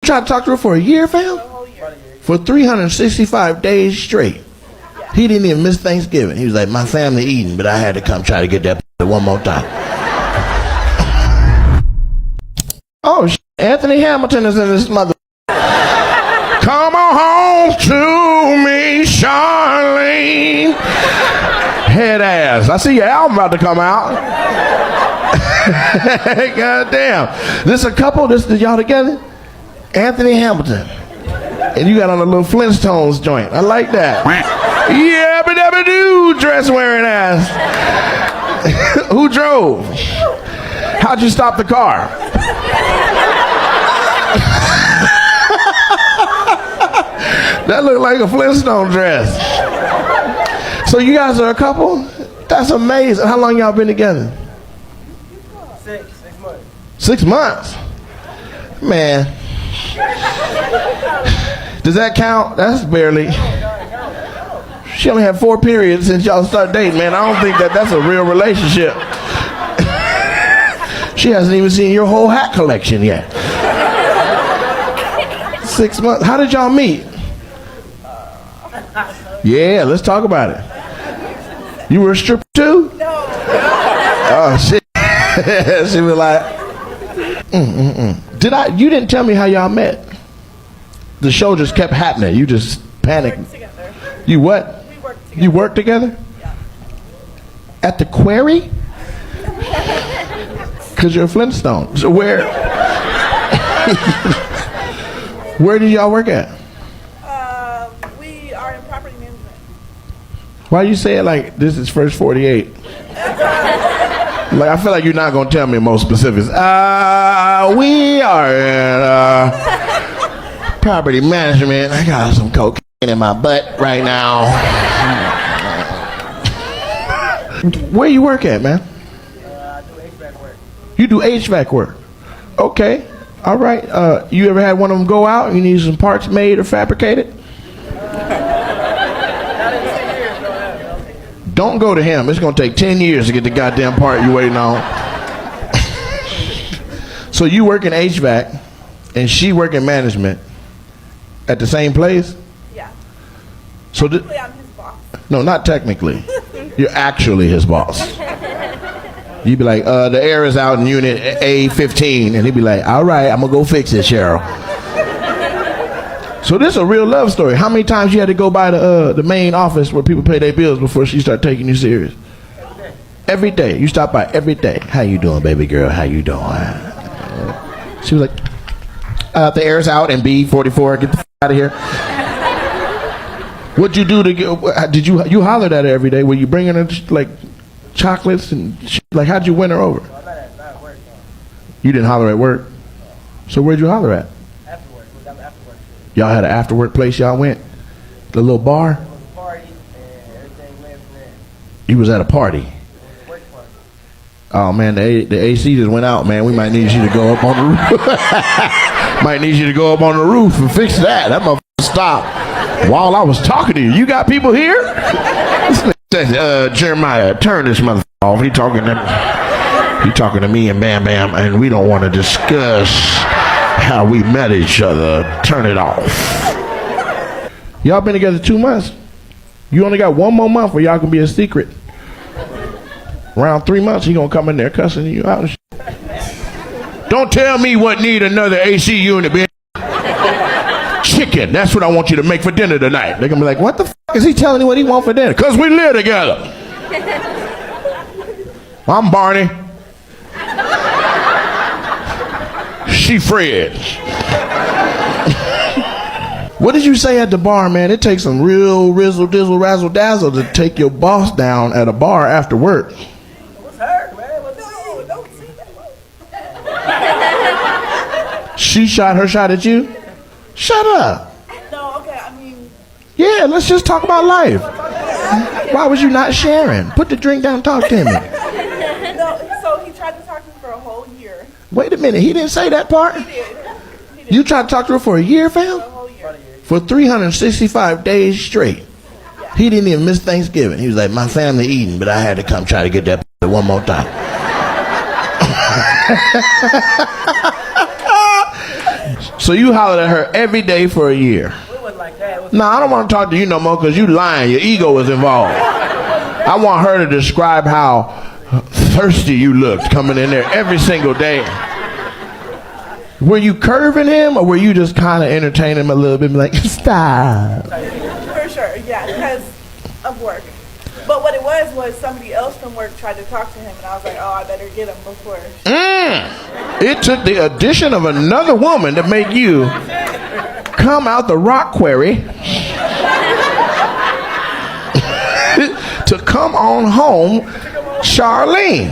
Try to talk to her for a year, fam? For 365 days straight. He didn't even miss Thanksgiving. He was like, my family eating, but I had to come try to get that one more time. Oh, Anthony Hamilton is in this mother. Come on home to me, Charlene. Head ass. I see your album about to come out. God damn. This a couple? This is y'all together? Anthony Hamilton. And you got on a little Flintstones joint. I like that. Yeah, but never do dress wearing ass. Who drove? How'd you stop the car? That looked like a Flintstone dress. So you guys are a couple? That's amazing. How long y'all been together? 6 months. 6 months? Man. Does that count? That's barely. She only had 4 periods since y'all started dating, man. I don't think that's a real relationship. She hasn't even seen your whole hat collection yet. 6 months. How did y'all meet? Yeah, let's talk about it. You were a stripper too? No. Oh shit. She was like, You didn't tell me how y'all met. The show just kept happening. You just panicked. We worked together. You what? We worked together. You worked together? Yeah. At the quarry? Cause you're a Flintstone. So where did y'all work at? We are in property management. Why you say it like this is first 48? Like I feel like you're not gonna tell me most specifics. We are in property management. I got some cocaine in my butt right now. Where you work at, man? I do HVAC work. You do HVAC work. Okay. All right. You ever had one of them go out? You need some parts made or fabricated? Don't go to him. It's going to take 10 years to get the goddamn part you're waiting on. So you work in HVAC and she work in management at the same place? Yeah. So Technically, I'm his boss. No, not technically. You're actually his boss. You'd be like, the air is out in unit A15. And he'd be like, all right, I'm going to go fix it, Cheryl. So this is a real love story. How many times you had to go by the main office where people pay their bills before she started taking you serious? Every day. You stop by every day. How you doing, baby girl? How you doing? She was like, the air's out in B44. Get the f*** out of here. What'd you do to get, you hollered at her every day? Were you bringing her like chocolates and shit? Like how'd you win her over? Not at work. You didn't holler at work? So where'd you holler at? After work. We got after work. Y'all had an after work place y'all went? The little bar? It was a party and everything went from there. You was at a party? It was a work party. Oh man, the AC just went out, man. We might need you to go up on the roof. Might need you to go up on the roof and fix that. That motherfucker stopped while I was talking to you. You got people here? This nigga says, Jeremiah, turn this motherfucker off. He talking to me and Bam Bam, and we don't want to discuss how we met each other. Turn it off. Y'all been together 2 months. You only got 1 more month where y'all can be a secret. Around 3 months, he gonna come in there cussing you out and shit. Don't tell me what need another AC unit, bitch. Chicken, that's what I want you to make for dinner tonight. They're gonna be like, what the f*** is he telling you what he want for dinner? Cause we live together. I'm Barney. She Fred. What did you say at the bar, man? It takes some real rizzle dizzle razzle dazzle to take your boss down at a bar after work. What's her, man? What's no, don't see that. She shot her shot at you? Shut up. No, okay, I mean. Yeah, let's just talk about life. Why was you not sharing? Put the drink down and talk to me. No, so he tried to talk to me for a whole year. Wait a minute, he didn't say that part? He did. You tried to talk to her for a year, fam? A whole year. For 365 days straight. He didn't even miss Thanksgiving. He was like, my family eating, but I had to come try to get that one more time. So you hollered at her every day for a year. It wasn't like that. No, I don't want to talk to you no more because you lying. Your ego is involved. I want her to describe how thirsty you looked coming in there every single day. Were you curving him or were you just kind of entertaining him a little bit? Like, stop. For sure, yeah, because of work. But what it was somebody else from work tried to talk to him, and I was like, oh, I better get him before. It took the addition of another woman to make you come out the rock quarry to come on home, Charlene.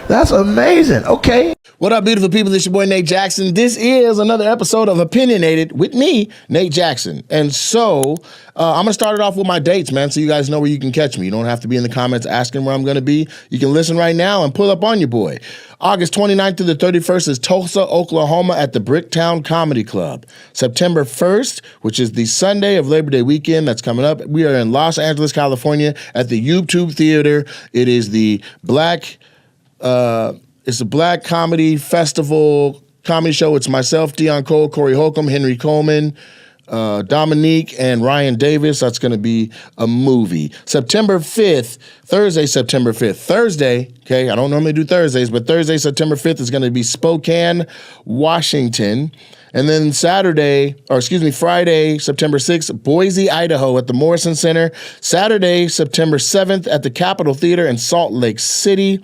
That's amazing. Okay. What up, beautiful people? It's your boy, Nate Jackson. This is another episode of Opinionated with me, Nate Jackson. And so I'm going to start it off with my dates, man, so you guys know where you can catch me. You don't have to be in the comments asking where I'm going to be. You can listen right now and pull up on your boy. August 29th through the 31st is Tulsa, Oklahoma at the Bricktown Comedy Club. September 1st, which is the Sunday of Labor Day weekend that's coming up, we are in Los Angeles, California at the YouTube Theater. It is the it's a Black Comedy Festival comedy show. It's myself, Dion Cole, Corey Holcomb, Henry Coleman, Dominique, and Ryan Davis. That's going to be a movie. September 5th, Thursday, September 5th. Thursday, okay, I don't normally do Thursdays, but Thursday, September 5th is going to be Spokane, Washington. And then Friday, September 6th, Boise, Idaho at the Morrison Center. Saturday, September 7th at the Capitol Theater in Salt Lake City.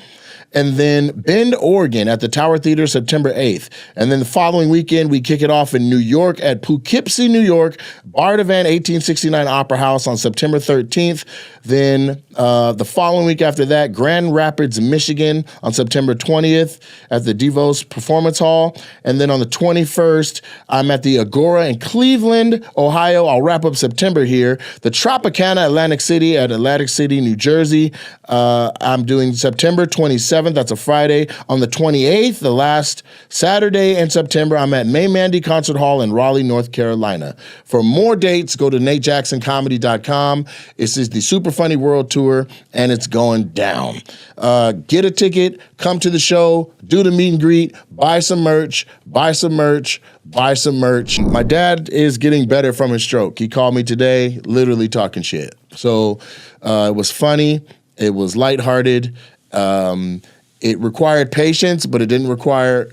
And then Bend, Oregon at the Tower Theater, September 8th. And then the following weekend, we kick it off in New York at Poughkeepsie, New York, Bardavant 1869 Opera House on September 13th. Then the following week after that, Grand Rapids, Michigan on September 20th at the DeVos Performance Hall. And then on the 21st, I'm at the Agora in Cleveland, Ohio. I'll wrap up September here. The Tropicana Atlantic City at Atlantic City, New Jersey. I'm doing September 27th. That's a Friday. On the 28th, the last Saturday in September, I'm at May Mandy Concert Hall in Raleigh, North Carolina. For more dates, go to natejacksoncomedy.com. This is the Super Funny World Tour, and it's going down. Get a ticket, come to the show, do the meet and greet, buy some merch. My dad is getting better from his stroke. He called me today, literally talking shit. So it was funny. It was lighthearted. It required patience, but it didn't require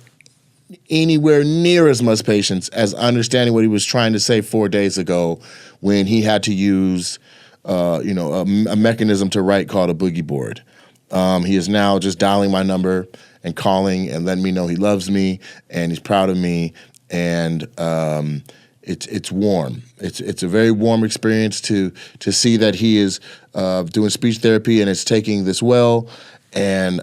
anywhere near as much patience as understanding what he was trying to say 4 days ago when he had to use, a mechanism to write called a boogie board. He is now just dialing my number and calling and letting me know he loves me and he's proud of me. And it's warm. It's a very warm experience to see that he is doing speech therapy and it's taking this well. And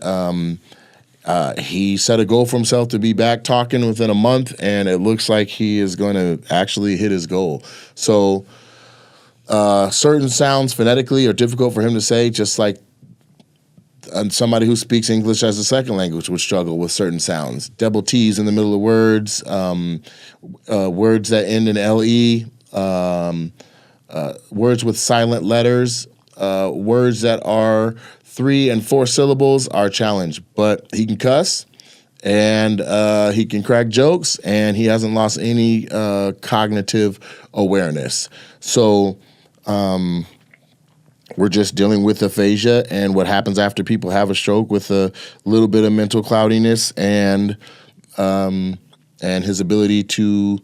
he set a goal for himself to be back talking within a month, and it looks like he is going to actually hit his goal. So certain sounds phonetically are difficult for him to say, just like somebody who speaks English as a second language would struggle with certain sounds. Double T's in the middle of words, words that end in LE, words with silent letters, words that are 3 and 4 syllables are a challenge, but he can cuss and he can crack jokes and he hasn't lost any cognitive awareness. So we're just dealing with aphasia and what happens after people have a stroke with a little bit of mental cloudiness and his ability to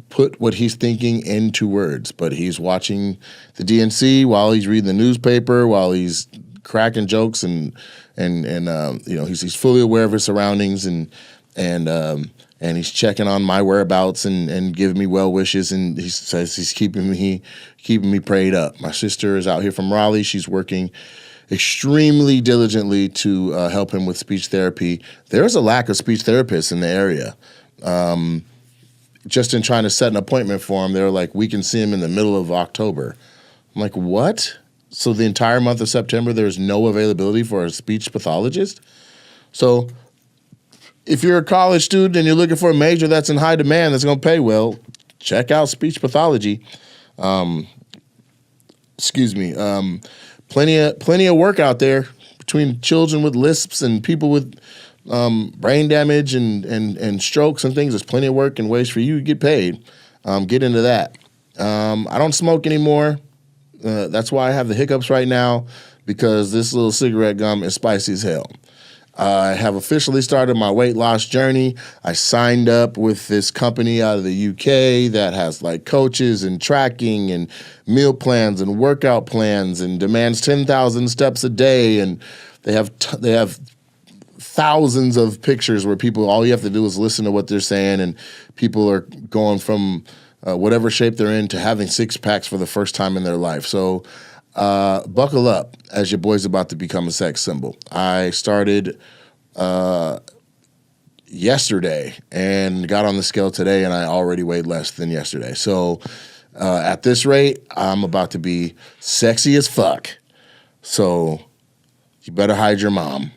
put what he's thinking into words. But he's watching the DNC while he's reading the newspaper, while he's cracking jokes and he's fully aware of his surroundings and he's checking on my whereabouts and giving me well wishes, and he says he's keeping me prayed up. My sister is out here from Raleigh. She's working extremely diligently to help him with speech therapy. There's a lack of speech therapists in the area. Just in trying to set an appointment for him, they were like, we can see him in the middle of October. I'm like, what? So the entire month of September, there's no availability for a speech pathologist? So if you're a college student and you're looking for a major that's in high demand that's going to pay well, check out speech pathology. Plenty of work out there between children with lisps and people with brain damage and strokes and things. There's plenty of work and ways for you to get paid. Get into that. I don't smoke anymore. That's why I have the hiccups right now, because this little cigarette gum is spicy as hell. I have officially started my weight loss journey. I signed up with this company out of the UK that has like coaches and tracking and meal plans and workout plans and demands 10,000 steps a day. And they have thousands of pictures where people, all you have to do is listen to what they're saying, and people are going from whatever shape they're in to having six packs for the first time in their life. So buckle up, as your boy's about to become a sex symbol. I started yesterday and got on the scale today, and I already weighed less than yesterday. So at this rate, I'm about to be sexy as fuck. So you better hide your mom.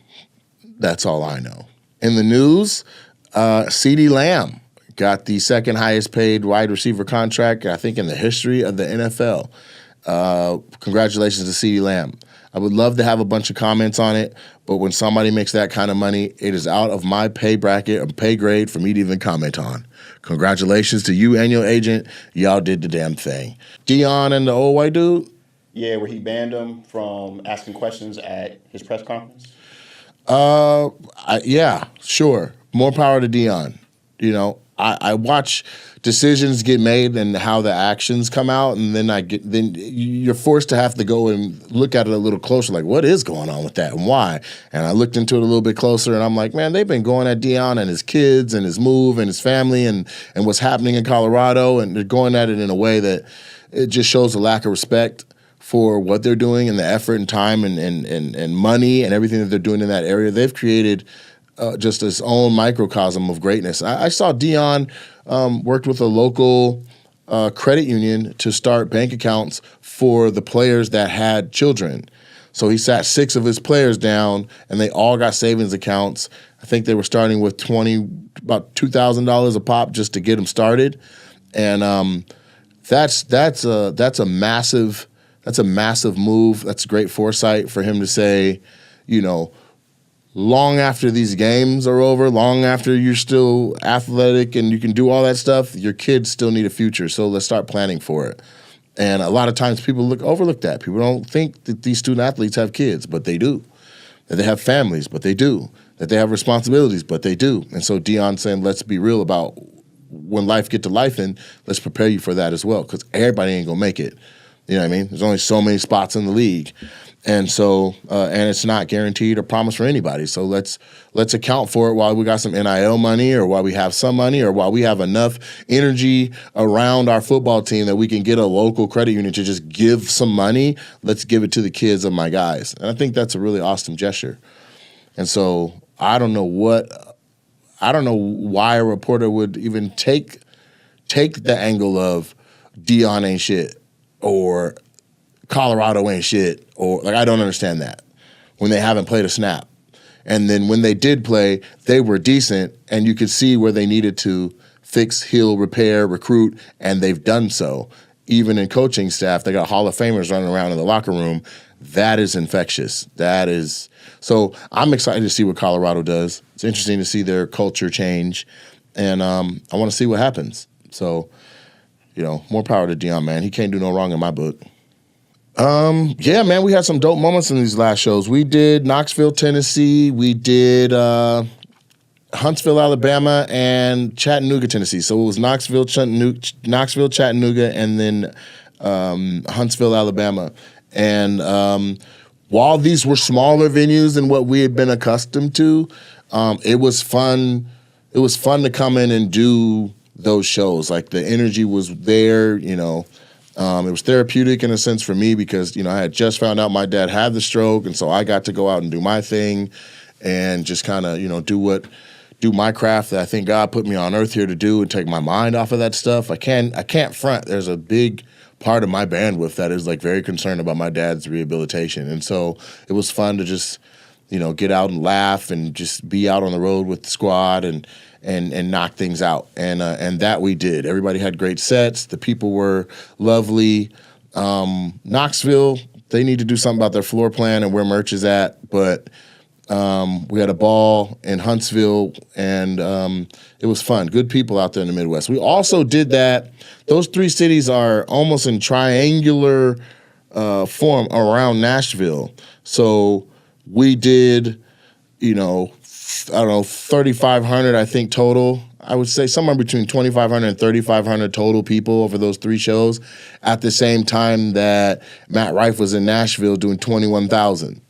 That's all I know. In the news, CeeDee Lamb got the second highest paid wide receiver contract, I think, in the history of the NFL. Congratulations to CeeDee Lamb. I would love to have a bunch of comments on it, but when somebody makes that kind of money, it is out of my pay bracket or pay grade for me to even comment on. Congratulations to you and your agent. Y'all did the damn thing. Dion and the old white dude? Yeah, where he banned him from asking questions at his press conference. Yeah, sure. More power to Dion. You know, I watch decisions get made and how the actions come out, and then you're forced to have to go and look at it a little closer, like what is going on with that and why. And I looked into it a little bit closer, and I'm like, man, they've been going at Dion and his kids and his move and his family and what's happening in Colorado, and they're going at it in a way that it just shows a lack of respect for what they're doing and the effort and time and money and everything that they're doing in that area. They've created just its own microcosm of greatness. I saw Dion worked with a local credit union to start bank accounts for the players that had children. So he sat 6 of his players down, and they all got savings accounts. I think they were starting with about $2,000 a pop just to get them started. And that's a massive move. That's great foresight for him to say, you know, long after these games are over, long after you're still athletic and you can do all that stuff, your kids still need a future. So let's start planning for it. And a lot of times people overlook that. People don't think that these student athletes have kids, but they do. That they have families, but they do. That they have responsibilities, but they do. And so Dion's saying, let's be real about when life get to life, and let's prepare you for that as well, because everybody ain't gonna make it. You know what I mean? There's only so many spots in the league. And so, and it's not guaranteed or promised for anybody. So let's account for it while we got some NIL money, or while we have some money, or while we have enough energy around our football team that we can get a local credit union to just give some money. Let's give it to the kids of my guys. And I think that's a really awesome gesture. And so I don't know why a reporter would even take the angle of Dion ain't shit, or Colorado ain't shit, or like, I don't understand that when they haven't played a snap. And then when they did play, they were decent, and you could see where they needed to fix, heal, repair, recruit, and they've done so. Even in coaching staff, they got Hall of Famers running around in the locker room. That is infectious. So I'm excited to see what Colorado does. It's interesting to see their culture change, and I want to see what happens. So, you know, more power to Dion, man. He can't do no wrong in my book. Yeah, man, we had some dope moments in these last shows. We did Knoxville, Tennessee. We did Huntsville, Alabama, and Chattanooga, Tennessee. So it was Knoxville, Chattanooga, and then Huntsville, Alabama. And while these were smaller venues than what we had been accustomed to, it was fun. It was fun to come in and do those shows. Like, the energy was there, you know. It was therapeutic in a sense for me, because, you know, I had just found out my dad had the stroke, and so I got to go out and do my thing and just kind of, you know, do my craft that I think God put me on earth here to do, and take my mind off of that stuff. I can't front. There's a big part of my bandwidth that is like very concerned about my dad's rehabilitation. And so it was fun to just, you know, get out and laugh and just be out on the road with the squad and knock things out. And that we did. Everybody had great sets. The people were lovely. Knoxville, they need to do something about their floor plan and where merch is at. But We had a ball in Huntsville, and it was fun. Good people out there in the Midwest. We also did that. Those 3 cities are almost in triangular form around Nashville. So we did, I don't know, 3,500, I think, total. I would say somewhere between 2,500 and 3,500 total people over those 3 shows at the same time that Matt Rife was in Nashville doing 21,000.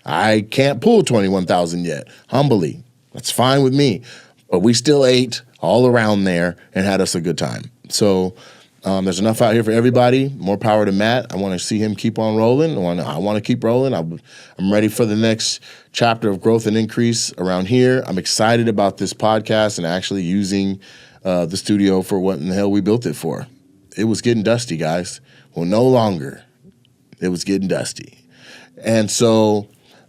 I can't pull 21,000 yet, humbly. That's fine with me. But we still ate all around there and had us a good time. So there's enough out here for everybody. More power to Matt. I want to see him keep on rolling. I want to keep rolling. I'm ready for the next chapter of growth and increase around here. I'm excited about this podcast and actually using the studio for what in the hell we built it for. It was getting dusty, guys. Well, no longer. It was getting dusty. And so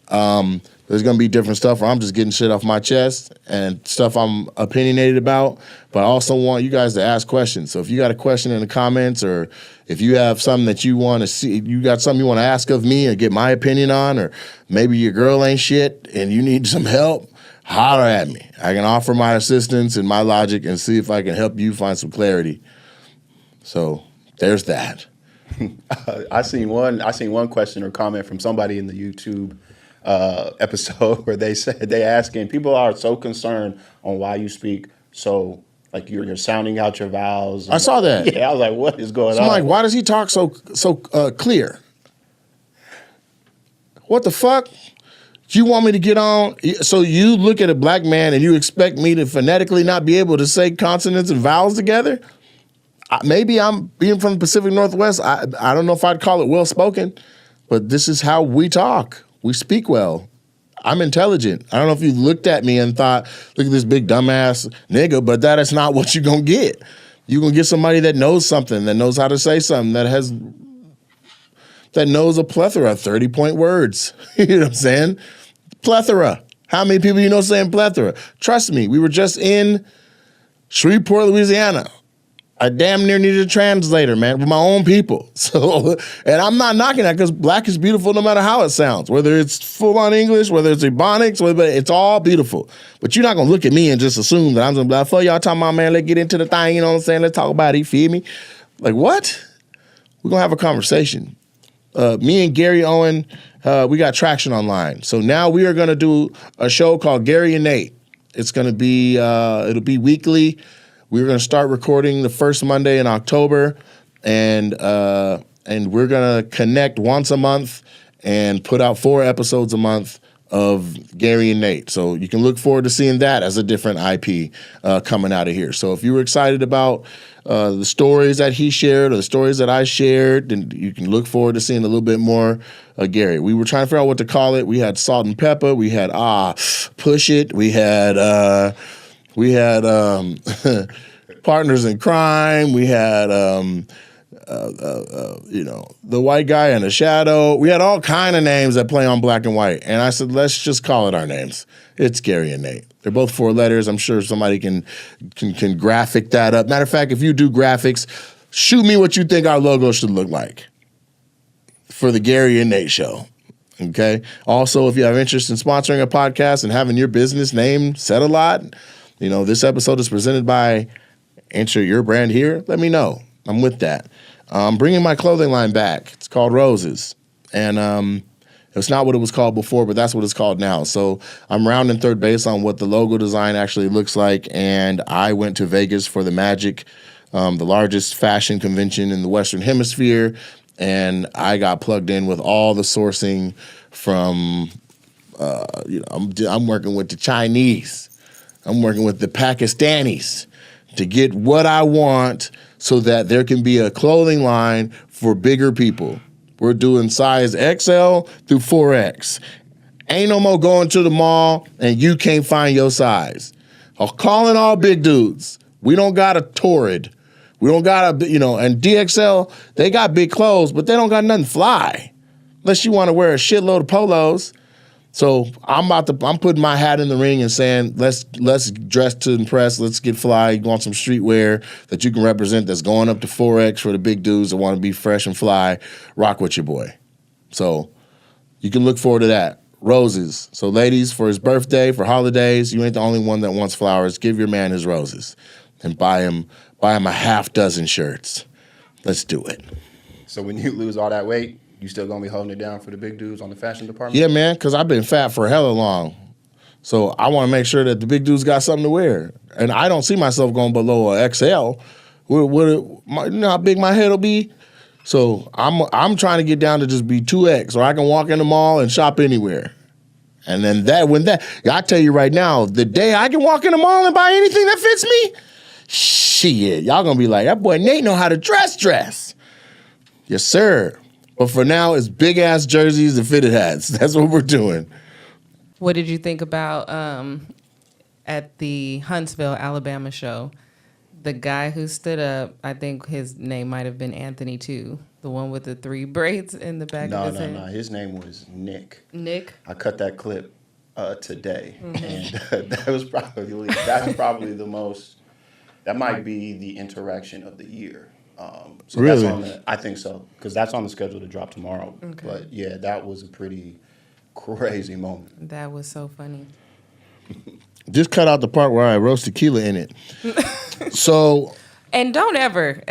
there's going to be different stuff where I'm just getting shit off my chest and stuff I'm opinionated about, but I also want you guys to ask questions. So if you got a question in the comments, or if you have something that you want to see, you got something you want to ask of me or get my opinion on, or maybe your girl ain't shit and you need some help, holler at me. I can offer my assistance and my logic and see if I can help you find some clarity. So there's that. I seen one question or comment from somebody in the YouTube episode where they asking, people are so concerned on why you speak so like you're sounding out your vowels. I saw that. Yeah, I was like, what is going on? I'm like, why does he talk so clear? What the fuck? You want me to get on? So you look at a black man and you expect me to phonetically not be able to say consonants and vowels together? Maybe I'm being from the Pacific Northwest. I don't know if I'd call it well-spoken, but this is how we talk. We speak well. I'm intelligent. I don't know if you looked at me and thought, look at this big dumbass nigga, but that is not what you're going to get. You're going to get somebody that knows something, that knows how to say something, that knows a plethora of 30-point words. You know what I'm saying? Plethora. How many people you know saying plethora? Trust me, we were just in Shreveport, Louisiana. I damn near needed a translator, man, with my own people. So, and I'm not knocking that because black is beautiful no matter how it sounds, whether it's full-on English, whether it's Ebonics, it's all beautiful. But you're not going to look at me and just assume that I'm going to be like, fuck y'all talking about, man, let's get into the thing, you know what I'm saying? Let's talk about it, you feel me? Like, what? We're going to have a conversation. Me and Gary Owen, we got traction online. So now we are going to do a show called Gary and Nate. It's going to be, it'll be weekly. We're going to start recording the first Monday in October, and we're going to connect once a month and put out 4 episodes a month of Gary and Nate. So you can look forward to seeing that as a different IP coming out of here. So if you were excited about the stories that he shared or the stories that I shared, then you can look forward to seeing a little bit more of Gary. We were trying to figure out what to call it. We had Salt and Pepper. We had Push It. We had Partners in Crime. We had, the white guy in the shadow. We had all kind of names that play on black and white. And I said, let's just call it our names. It's Gary and Nate. They're both 4 letters. I'm sure somebody can graphic that up. Matter of fact, if you do graphics, shoot me what you think our logo should look like for the Gary and Nate show. Okay. Also, if you have interest in sponsoring a podcast and having your business name said a lot, this episode is presented by Enter Your Brand Here. Let me know. I'm with that. I'm bringing my clothing line back. It's called Roses. And it's not what it was called before, but that's what it's called now. So I'm rounding third base on what the logo design actually looks like. And I went to Vegas for the Magic, the largest fashion convention in the Western Hemisphere. And I got plugged in with all the sourcing from, I'm working with the Chinese. I'm working with the Pakistanis to get what I want so that there can be a clothing line for bigger people. We're doing size XL through 4X. Ain't no more going to the mall and you can't find your size. I'm calling all big dudes. We don't got a Torrid. We don't got and DXL, they got big clothes, but they don't got nothing fly. Unless you want to wear a shitload of polos. So I'm putting my hat in the ring and saying, let's dress to impress, let's get fly. You want some streetwear that you can represent that's going up to 4X for the big dudes that want to be fresh and fly. Rock with your boy. So you can look forward to that. roses. So ladies, for his birthday, for holidays, you ain't the only one that wants flowers. Give your man his roses and buy him a half dozen shirts. Let's do it. So when you lose all that weight, you still gonna be holding it down for the big dudes on the fashion department? Yeah, man, because I've been fat for hella long. So I want to make sure that the big dudes got something to wear. And I don't see myself going below a XL. You know how big my head will be? So I'm trying to get down to just be 2X, so I can walk in the mall and shop anywhere. And then I tell you right now, the day I can walk in the mall and buy anything that fits me, shit, y'all gonna be like, that boy Nate know how to dress. Yes, sir. But for now, it's big ass jerseys and fitted hats. That's what we're doing. What did you think about at the Huntsville, Alabama show? The guy who stood up, I think his name might have been Anthony too. The one with the 3 braids in the back of his head. No. His name was Nick. Nick? I cut that clip today, and that's probably the most. That might be the interaction of the year. So Really? I think so, because that's on the schedule to drop tomorrow. Okay. But yeah, that was a pretty crazy moment. That was so funny. Just cut out the part where I roast tequila in it. So, And don't ever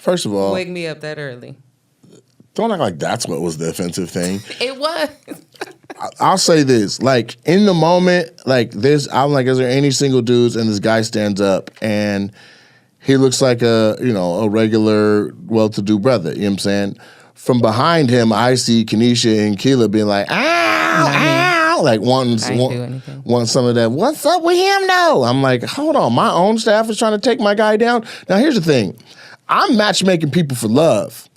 first of all, wake me up that early. don't act like that's what was the offensive thing. It was. I'll say this, like in the moment, like this, I'm like, is there any single dudes? And this guy stands up and he looks like a regular, well-to-do brother. You know what I'm saying? From behind him, I see Kenesha and Keela being like, ow, like wanting some of that. What's up with him though? I'm like, hold on, my own staff is trying to take my guy down. Now here's the thing, I'm matchmaking people for love.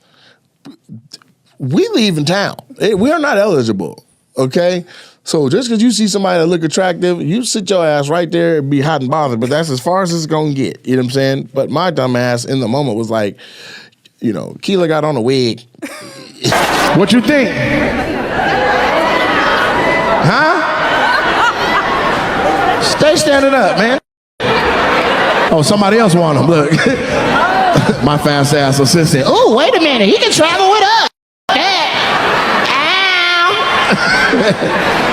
We leave in town. We are not eligible. Okay. So just because you see somebody that look attractive, you sit your ass right there and be hot and bothered. But that's as far as it's gonna get. You know what I'm saying? But my dumb ass in the moment was like, Keela got on a wig. What you think? Huh? Stay standing up, man. Oh, somebody else want him. Look. My fast ass assistant. Oh, wait a minute. He can travel with us.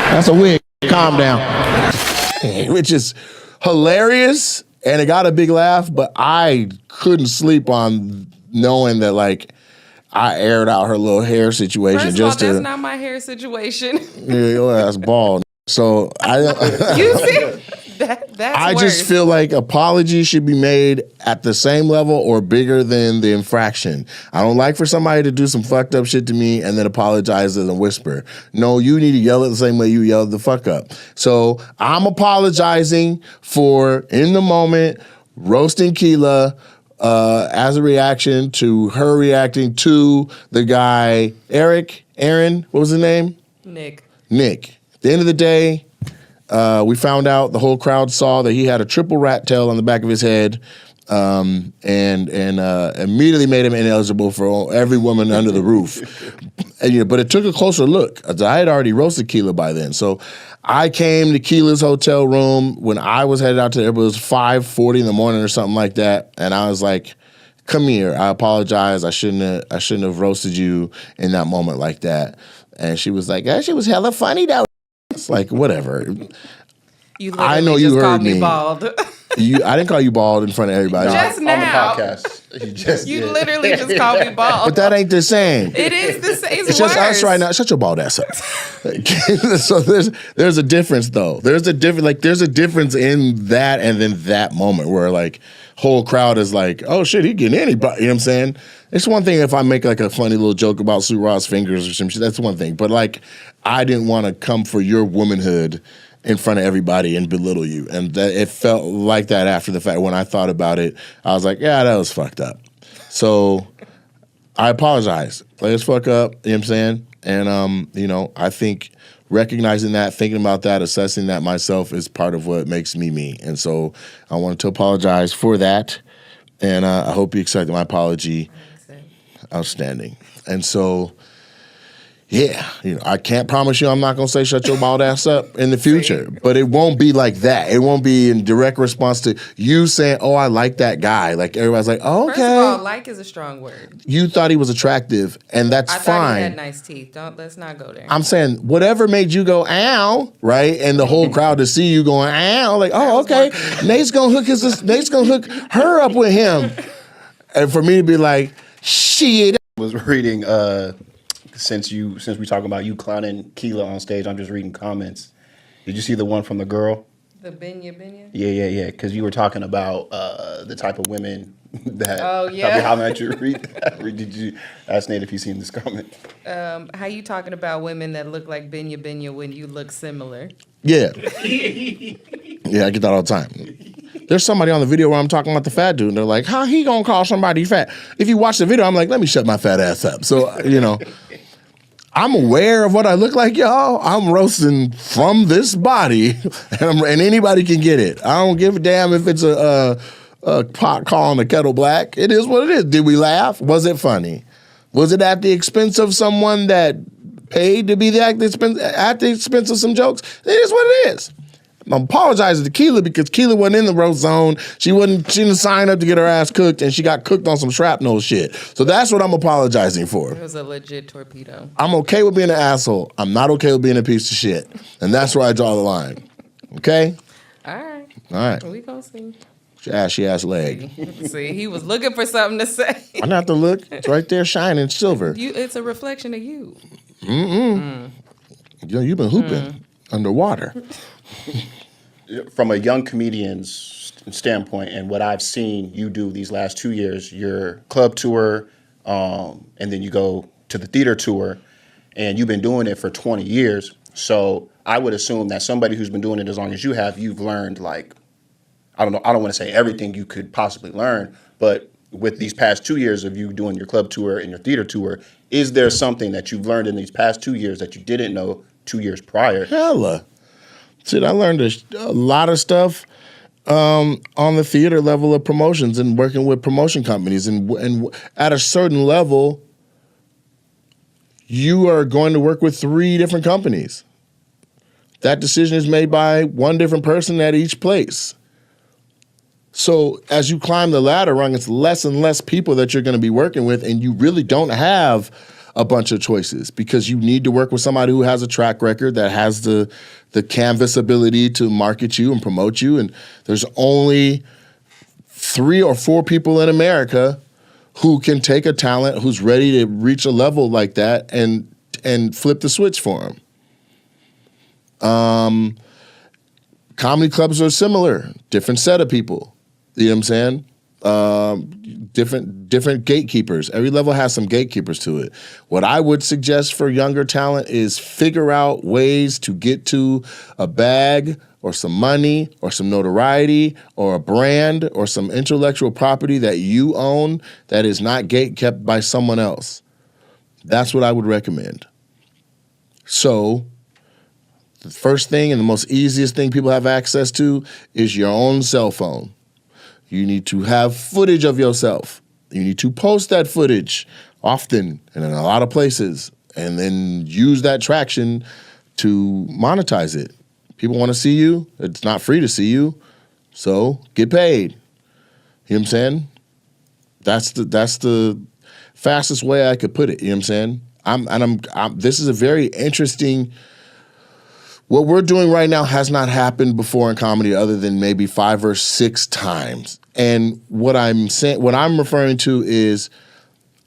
That's a wig. Calm down. Which is hilarious, and it got a big laugh, but I couldn't sleep on knowing that, like, I aired out her little hair situation. First of all, that's not my hair situation. Yeah, your ass bald. So You see? That's I worse. just feel like apologies should be made at the same level or bigger than the infraction. I don't like for somebody to do some fucked up shit to me and then apologize in a whisper. No, you need to yell it the same way you yelled the fuck up. So I'm apologizing for, in the moment, roasting Keela as a reaction to her reacting to the guy, Aaron, what was his name? Nick. At the end of the day, we found out, the whole crowd saw that he had a triple rat tail on the back of his head, and immediately made him ineligible for every woman under the roof. But it took a closer look. I had already roasted Keela by then. So I came to Keela's hotel room when I was headed out to there. It was 5:40 in the morning or something like that. And I was like, come here. I apologize. I shouldn't have roasted you in that moment like that. And she was like, that shit was hella funny though. It's like, whatever. You I literally know you just heard called me me. bald. I didn't call you bald in front of everybody. Just on now. the podcast. You literally just called me bald. But that ain't the same. It is the same. It's just us right now. Shut your bald ass up. So there's a difference though. There's a difference in that and then that moment where like whole crowd is like, oh shit, he getting anybody. You know what I'm saying? It's one thing if I make like a funny little joke about Sue Ross fingers or some shit. That's one thing. But like, I didn't want to come for your womanhood in front of everybody and belittle you. And it felt like that after the fact. When I thought about it, I was like, yeah, that was fucked up. So I apologize. Like, it's fuck up. You know what I'm saying? And, I think recognizing that, thinking about that, assessing that myself is part of what makes me me. And so I wanted to apologize for that. And I hope you accepted my apology. Outstanding. And so, yeah, I can't promise you I'm not going to say shut your bald ass up in the future, but it won't be like that. It won't be in direct response to you saying, oh, I like that guy. Like everybody's like, oh, okay. First of all, like is a strong word. You thought he was attractive, and that's I fine. thought he had nice teeth. Let's not go there. I'm saying whatever made you go, ow, right? And the whole crowd to see you going, ow, like, oh, okay. Nate's going to hook her up with him. And for me to be like, shit. I was reading, since we talking about you clowning Keela on stage, I'm just reading comments. Did you see the one from the girl? The Binya? Yeah. Because you were talking about the type of women that. Oh, yeah. How much you read? Did you ask Nate if he's seen this comment? How you talking about women that look like Binya when you look similar? Yeah. Yeah, I get that all the time. There's somebody on the video where I'm talking about the fat dude, and they're like, how he gonna call somebody fat? If you watch the video, I'm like, let me shut my fat ass up. So, I'm aware of what I look like, y'all. I'm roasting from this body, and anybody can get it. I don't give a damn if it's a pot calling a kettle black. It is what it is. Did we laugh? Was it funny? Was it at the expense of someone that paid to be at the expense of some jokes? It is what it is. I'm apologizing to Keela because Keela wasn't in the roast zone. She didn't sign up to get her ass cooked, and she got cooked on some shrapnel shit. So that's what I'm apologizing for. It was a legit torpedo. I'm okay with being an asshole. I'm not okay with being a piece of shit. And that's where I draw the line. Okay? All right. All right. We gonna see. Ashy ass leg. See, he was looking for something to say. I don't have to look. It's right there shining silver. It's a reflection of you. You've been hooping underwater. From a young comedian's standpoint, and what I've seen you do these last 2 years, your club tour, and then you go to the theater tour, and you've been doing it for 20 years. So I would assume that somebody who's been doing it as long as you have, you've learned, like, I don't know, I don't want to say everything you could possibly learn, but with these past 2 years of you doing your club tour and your theater tour, is there something that you've learned in these past 2 years that you didn't know 2 years prior? Hella. Shit, I learned a lot of stuff on the theater level of promotions and working with promotion companies. And at a certain level, you are going to work with 3 different companies. That decision is made by one different person at each place. So as you climb the ladder rung, it's less and less people that you're going to be working with, and you really don't have a bunch of choices because you need to work with somebody who has a track record, that has the canvas ability to market you and promote you. And there's only 3 or 4 people in America who can take a talent who's ready to reach a level like that and flip the switch for them. Comedy clubs are similar, different set of people. You know what I'm saying? Different gatekeepers. Every level has some gatekeepers to it. What I would suggest for younger talent is figure out ways to get to a bag or some money or some notoriety or a brand or some intellectual property that you own that is not gate-kept by someone else. That's what I would recommend. So the first thing and the most easiest thing people have access to is your own cell phone. You need to have footage of yourself. You need to post that footage often and in a lot of places, and then use that traction to monetize it. People want to see you. It's not free to see you, so get paid. You know what I'm saying? That's the fastest way I could put it. You know what I'm saying? This is a very interesting. What we're doing right now has not happened before in comedy other than maybe 5 or 6 times. And what I'm referring to is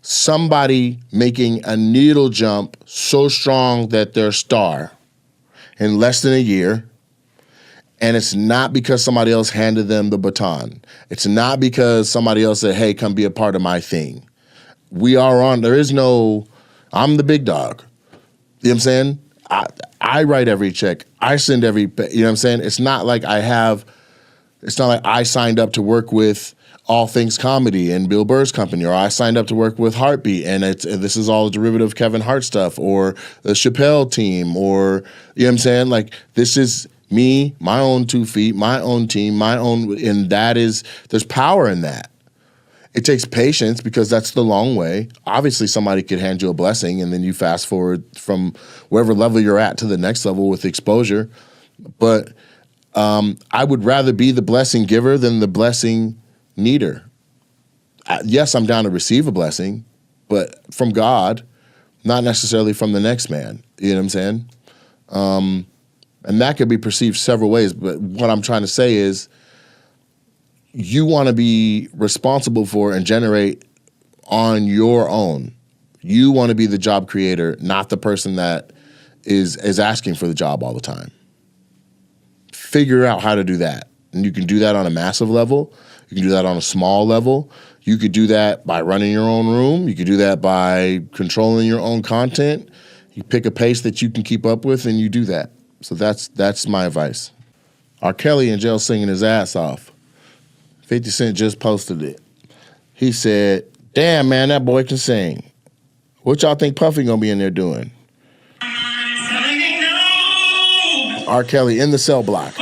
somebody making a needle jump so strong that they're a star in less than a year. And it's not because somebody else handed them the baton. It's not because somebody else said, hey, come be a part of my thing. There is no, I'm the big dog. You know what I'm saying? I write every check. I send you know what I'm saying? It's not like I signed up to work with All Things Comedy and Bill Burr's company, or I signed up to work with Heartbeat and this is all derivative Kevin Hart stuff, or the Chappelle team, or, you know what I'm saying? Like, this is me, my own 2 feet, my own team, and there's power in that. It takes patience because that's the long way. Obviously, somebody could hand you a blessing and then you fast forward from wherever level you're at to the next level with exposure. But I would rather be the blessing giver than the blessing needer. Yes, I'm down to receive a blessing, but from God, not necessarily from the next man. You know what I'm saying? And that could be perceived several ways. But what I'm trying to say is, you want to be responsible for and generate on your own. You want to be the job creator, not the person that is asking for the job all the time. Figure out how to do that. And you can do that on a massive level. You can do that on a small level. You could do that by running your own room. You could do that by controlling your own content. You pick a pace that you can keep up with and you do that. So that's my advice. R. Kelly in jail singing his ass off. 50 Cent just posted it. He said, damn, man, that boy can sing. What y'all think Puffy gonna be in there doing? R. Kelly in the cell block.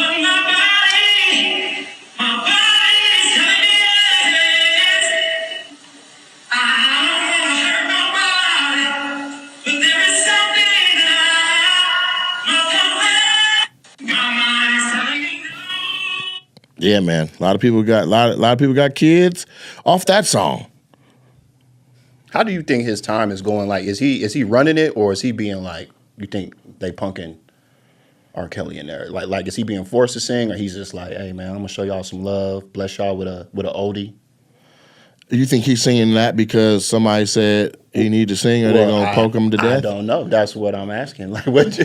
Yeah, man. A lot of people got kids off that song. How do you think his time is going? Like, is he running it, or is he being like, you think they punking R. Kelly in there? Like is he being forced to sing, or he's just like, hey man, I'm gonna show y'all some love, bless y'all with a oldie? You think he's singing that because somebody said he need to sing, or they're gonna poke him to death? I don't know. That's what I'm asking. Like, what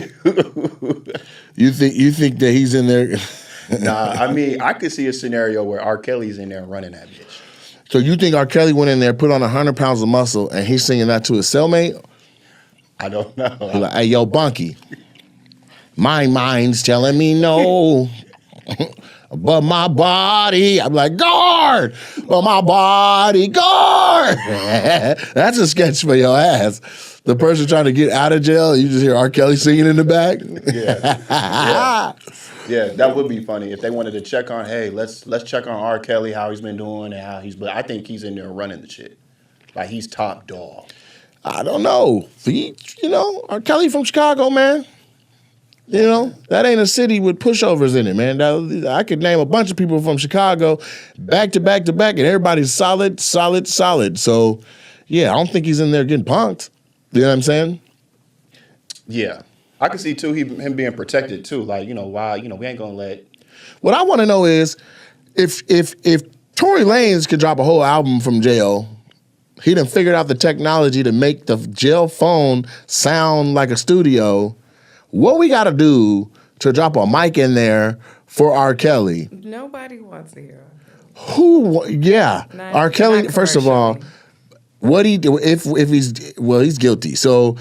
you think that he's in there? Nah, I mean, I could see a scenario where R. Kelly's in there running that bitch. So you think R. Kelly went in there, put on 100 pounds of muscle, and he's singing that to his cellmate? I don't know. He's like, hey, yo, Bunky, my mind's telling me no, but my body, I'm like, guard, but my body, guard. That's a sketch for your ass. The person trying to get out of jail, you just hear R. Kelly singing in the back. Yeah, that would be funny if they wanted to check on. Hey, let's check on R. Kelly, how he's been doing and how he's. But I think he's in there running the shit, like he's top dog. I don't know. R. Kelly from Chicago, man. That ain't a city with pushovers in it, man. I could name a bunch of people from Chicago, back to back to back, and everybody's solid. So, yeah, I don't think he's in there getting punked. You know what I'm saying? Yeah. I can see too him being protected too. Like, why, we ain't gonna let. What I want to know is if Tory Lanez could drop a whole album from jail, he done figured out the technology to make the jail phone sound like a studio. What we got to do to drop a mic in there for R. Kelly? Nobody wants to hear Who? Yeah, R. Kelly. First of all, what he do if he's guilty. So.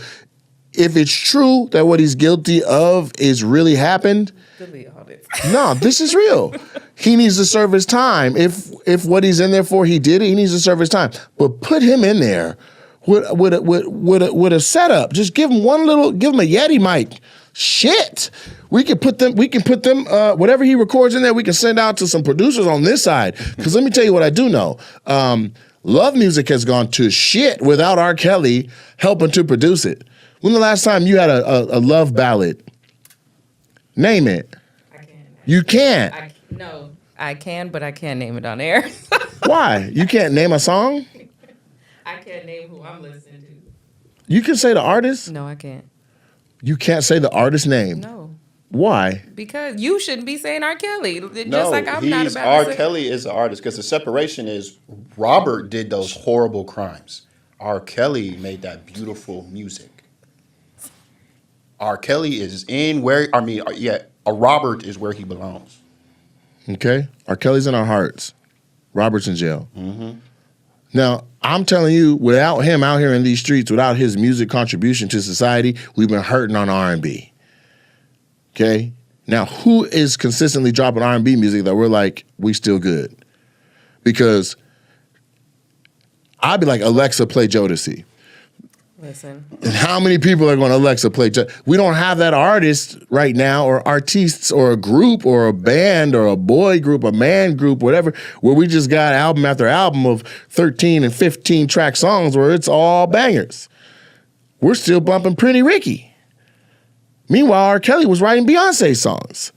If it's true that what he's guilty of is really happened, delete all this. No, this is real. He needs to serve his time. If what he's in there for, he did it, he needs to serve his time. But put him in there with a setup. Just give him give him a Yeti mic. Shit. We can put them, whatever he records in there, we can send out to some producers on this side. Because let me tell you what I do know. Love music has gone to shit without R. Kelly helping to produce it. When the last time you had a love ballad? Name it. I can't. You can't. I can, but I can't name it on air. Why? You can't name a song? I can't name who I'm listening to. You can say the artist? No, I can't. You can't say the artist name? No. Why? Because you shouldn't be saying R. Kelly. Just No, like I'm not about R. to say. Kelly is the artist because the separation is Robert did those horrible crimes. R. Kelly made that beautiful music. R. Kelly is Robert is where he belongs. Okay. R. Kelly's in our hearts. Robert's in jail. Mm-hmm. Now, I'm telling you, without him out here in these streets, without his music contribution to society, we've been hurting on R&B. Okay? Now, who is consistently dropping R&B music that we're like, we still good? Because I'd be like, Alexa, play Jodeci. Listen. And how many people are going to Alexa play? We don't have that artist right now, or artists, or a group, or a band, or a boy group, a man group, whatever, where we just got album after album of 13 and 15 track songs where it's all bangers. We're still bumping Pretty Ricky. Meanwhile, R. Kelly was writing Beyonce songs.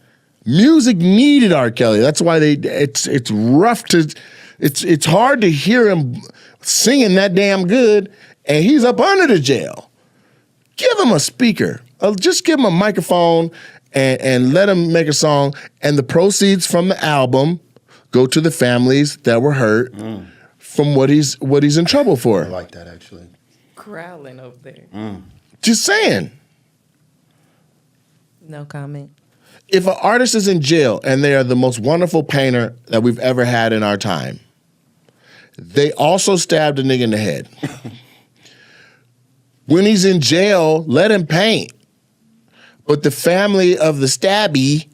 Music needed R. Kelly. That's why it's rough to, it's hard to hear him singing that damn good, and he's up under the jail. Give him a speaker. Just give him a microphone and let him make a song, and the proceeds from the album go to the families that were hurt from what he's in trouble for. I like that, actually. Growling over there. Just saying. No comment. If an artist is in jail and they are the most wonderful painter that we've ever had in our time, they also stabbed a nigga in the head. When he's in jail, let him paint. But the family of the stabby,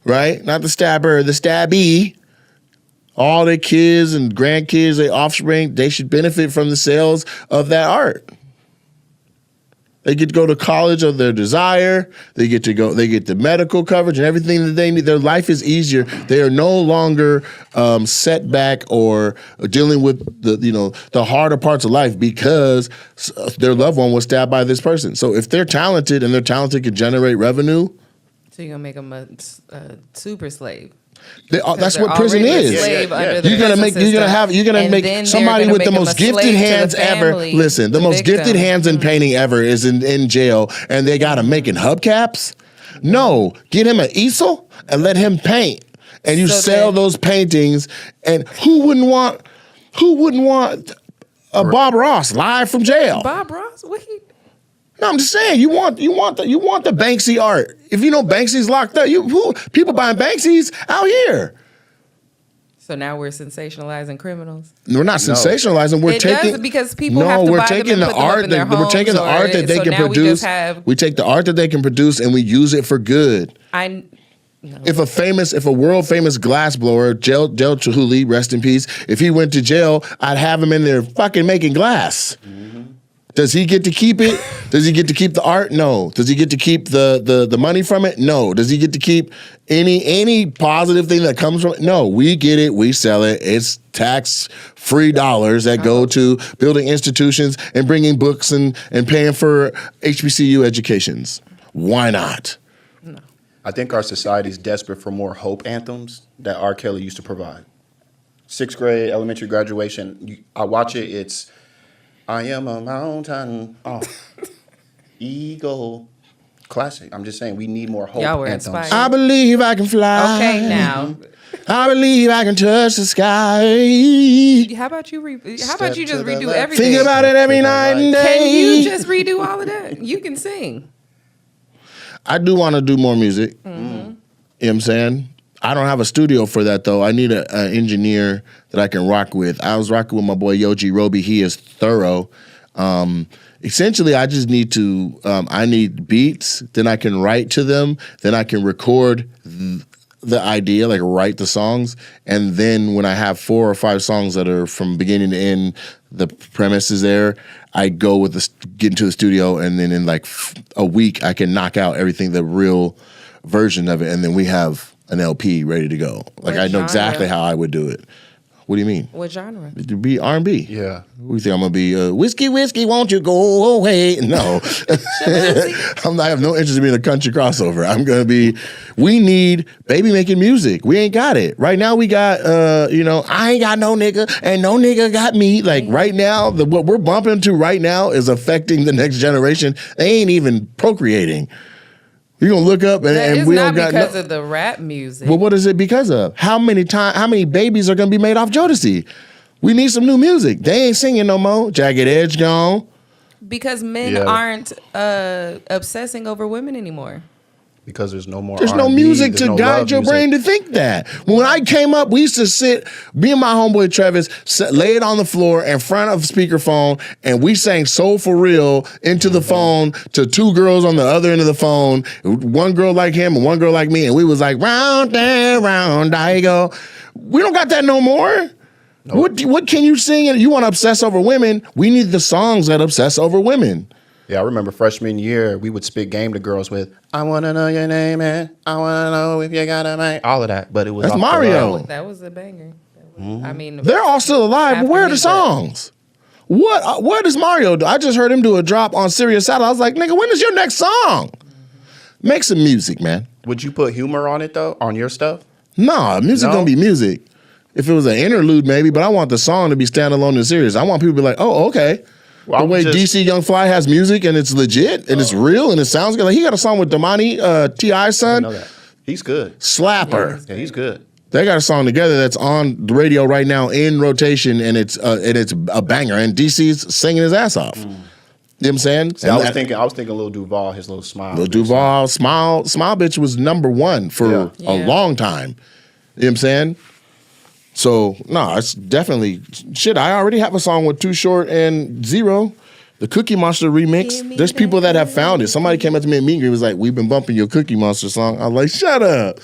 right? Not the stabber, the stabby, all their kids and grandkids, their offspring, they should benefit from the sales of that art. They get to go to college of their desire. They get the medical coverage and everything that they need. Their life is easier. They are no longer set back or dealing with the harder parts of life because their loved one was stabbed by this person. So if they're talented and they're talented can generate revenue. So you're gonna make them a super slave. That's what prison is. You're gonna make somebody with the most gifted hands ever. Listen, the most gifted hands in painting ever is in jail, and they got him making hubcaps. No, get him an easel and let him paint, and you sell those paintings. And who wouldn't want a Bob Ross live from jail? Bob Ross, what he? No, I'm just saying you want the Banksy art. If you know Banksy's locked up, people buying Banksy's out here. So now we're sensationalizing criminals. We're not sensationalizing. We're taking because people have to buy them and put them up in their homes. We're taking the art that they can produce. We take the art that they can produce and we use it for good. If a world famous glassblower, Jel Chihuly, rest in peace, if he went to jail, I'd have him in there fucking making glass. Does he get to keep it? Does he get to keep the art? No. Does he get to keep the money from it? No. Does he get to keep any positive thing that comes from it? No. We get it. We sell it. It's tax-free dollars that go to building institutions and bringing books and paying for HBCU educations. Why not? No. I think our society is desperate for more hope anthems that R. Kelly used to provide. 6th grade, elementary graduation. I watch it. It's I am a mountain, eagle. Classic. I'm just saying we need more hope Y'all were anthems. inspired. I believe I can fly. Okay, now. I believe I can touch the sky. How about you just redo everything? Think about it every night and day. Can you just redo all of that? You can sing. I do want to do more music. You know what I'm saying? I don't have a studio for that, though. I need an engineer that I can rock with. I was rocking with my boy Yoji Roby. He is thorough. Essentially, I just need to, I need beats, then I can write to them, then I can record the idea, like write the songs, and then when I have 4 or 5 songs that are from beginning to end, the premise is there, I get into the studio, and then in like a week, I can knock out everything, the real version of it, and then we have an LP ready to go. Like I know exactly how I would do it. What do you mean? What genre? It'd be R&B. Yeah. We think I'm gonna be whiskey, won't you go away? No, I have no interest in being a country crossover. I'm gonna be. We need baby making music. We ain't got it right now. We got I ain't got no nigga and no nigga got me. Like right now, what we're bumping to right now is affecting the next generation. They ain't even procreating. You're gonna look up and we don't got because of the rap music. Well, what is it because of? How many babies are gonna be made off Jodeci? We need some new music. They ain't singing no more. Jagged Edge gone. Because men aren't obsessing over women anymore. Because there's no more There's R&B, no music there's to no guide love your music. brain to think that. When I came up, we used to sit, me and my homeboy Travis, lay it on the floor in front of a speakerphone, and we sang Soul for Real into the phone to 2 girls on the other end of the phone, 1 girl like him and 1 girl like me, and we was like, round and round I go. We don't got that no more. What can you sing? And you want to obsess over women? We need the songs that obsess over women. Yeah, I remember freshman year, we would spit game to girls with, I want to know your name and I want to know if you got a man. All of that, but it was That's off the Mario. line. That was a banger. I mean, They're all still alive, but where are the After songs? What does Mario do? I just heard him do a drop on Sirius Satellite. I was like, nigga, when is your next song? Make some music, man. Would you put humor on it, though, on your stuff? Nah, music No? gonna be music. If it was an interlude, maybe, but I want the song to be standalone and serious. I want people to be like, oh, okay. Well, the I'm way just- DC Young Fly has music and it's legit and it's real and it sounds good. Like he got a song with Damani, T.I.'s I son. know that. He's good. Slapper. Yeah, he's good. They got a song together that's on the radio right now in rotation and it's a banger. And DC's singing his ass off. You know what I'm saying? See, I was And that- thinking Lil Duval, his little smile. Lil Duval, Smile Bitch was number one for Yeah. a long time. You know what I'm saying? So, no, it's definitely shit. I already have a song with Too Short and Zero. The Cookie Monster remix. There's people that have found it. Somebody came up to me at Meet and Greet and was like, we've been bumping your Cookie Monster song. I was like, shut up.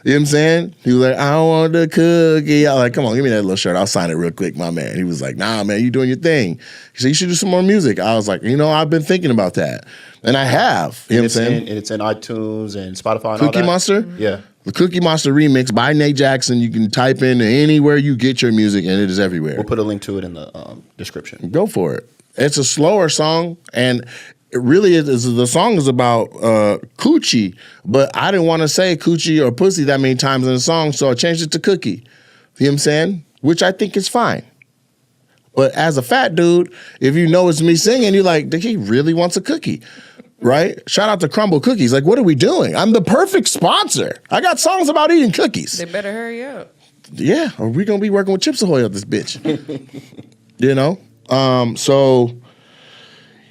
You know what I'm saying? He was like, I want the cookie. I was like, come on, give me that little shirt. I'll sign it real quick, my man. He was like, nah, man, you doing your thing. He said, you should do some more music. I was like, I've been thinking about that. And I have. You know what I'm saying? And it's in iTunes and Spotify and all Cookie that. Monster? Yeah. The Cookie Monster remix by Nate Jackson. You can type in anywhere you get your music, and it is everywhere. We'll put a link to it in the description. Go for it. It's a slower song, and it really is. The song is about coochie, but I didn't want to say coochie or pussy that many times in the song, so I changed it to cookie. You know what I'm saying? Which I think is fine. But as a fat dude, if you know it's me singing, you're like, he really wants a cookie. Right? Shout out to Crumble Cookies. Like, what are we doing? I'm the perfect sponsor. I got songs about eating cookies. They better hurry up. Yeah, or we gonna be working with Chips Ahoy up this bitch. So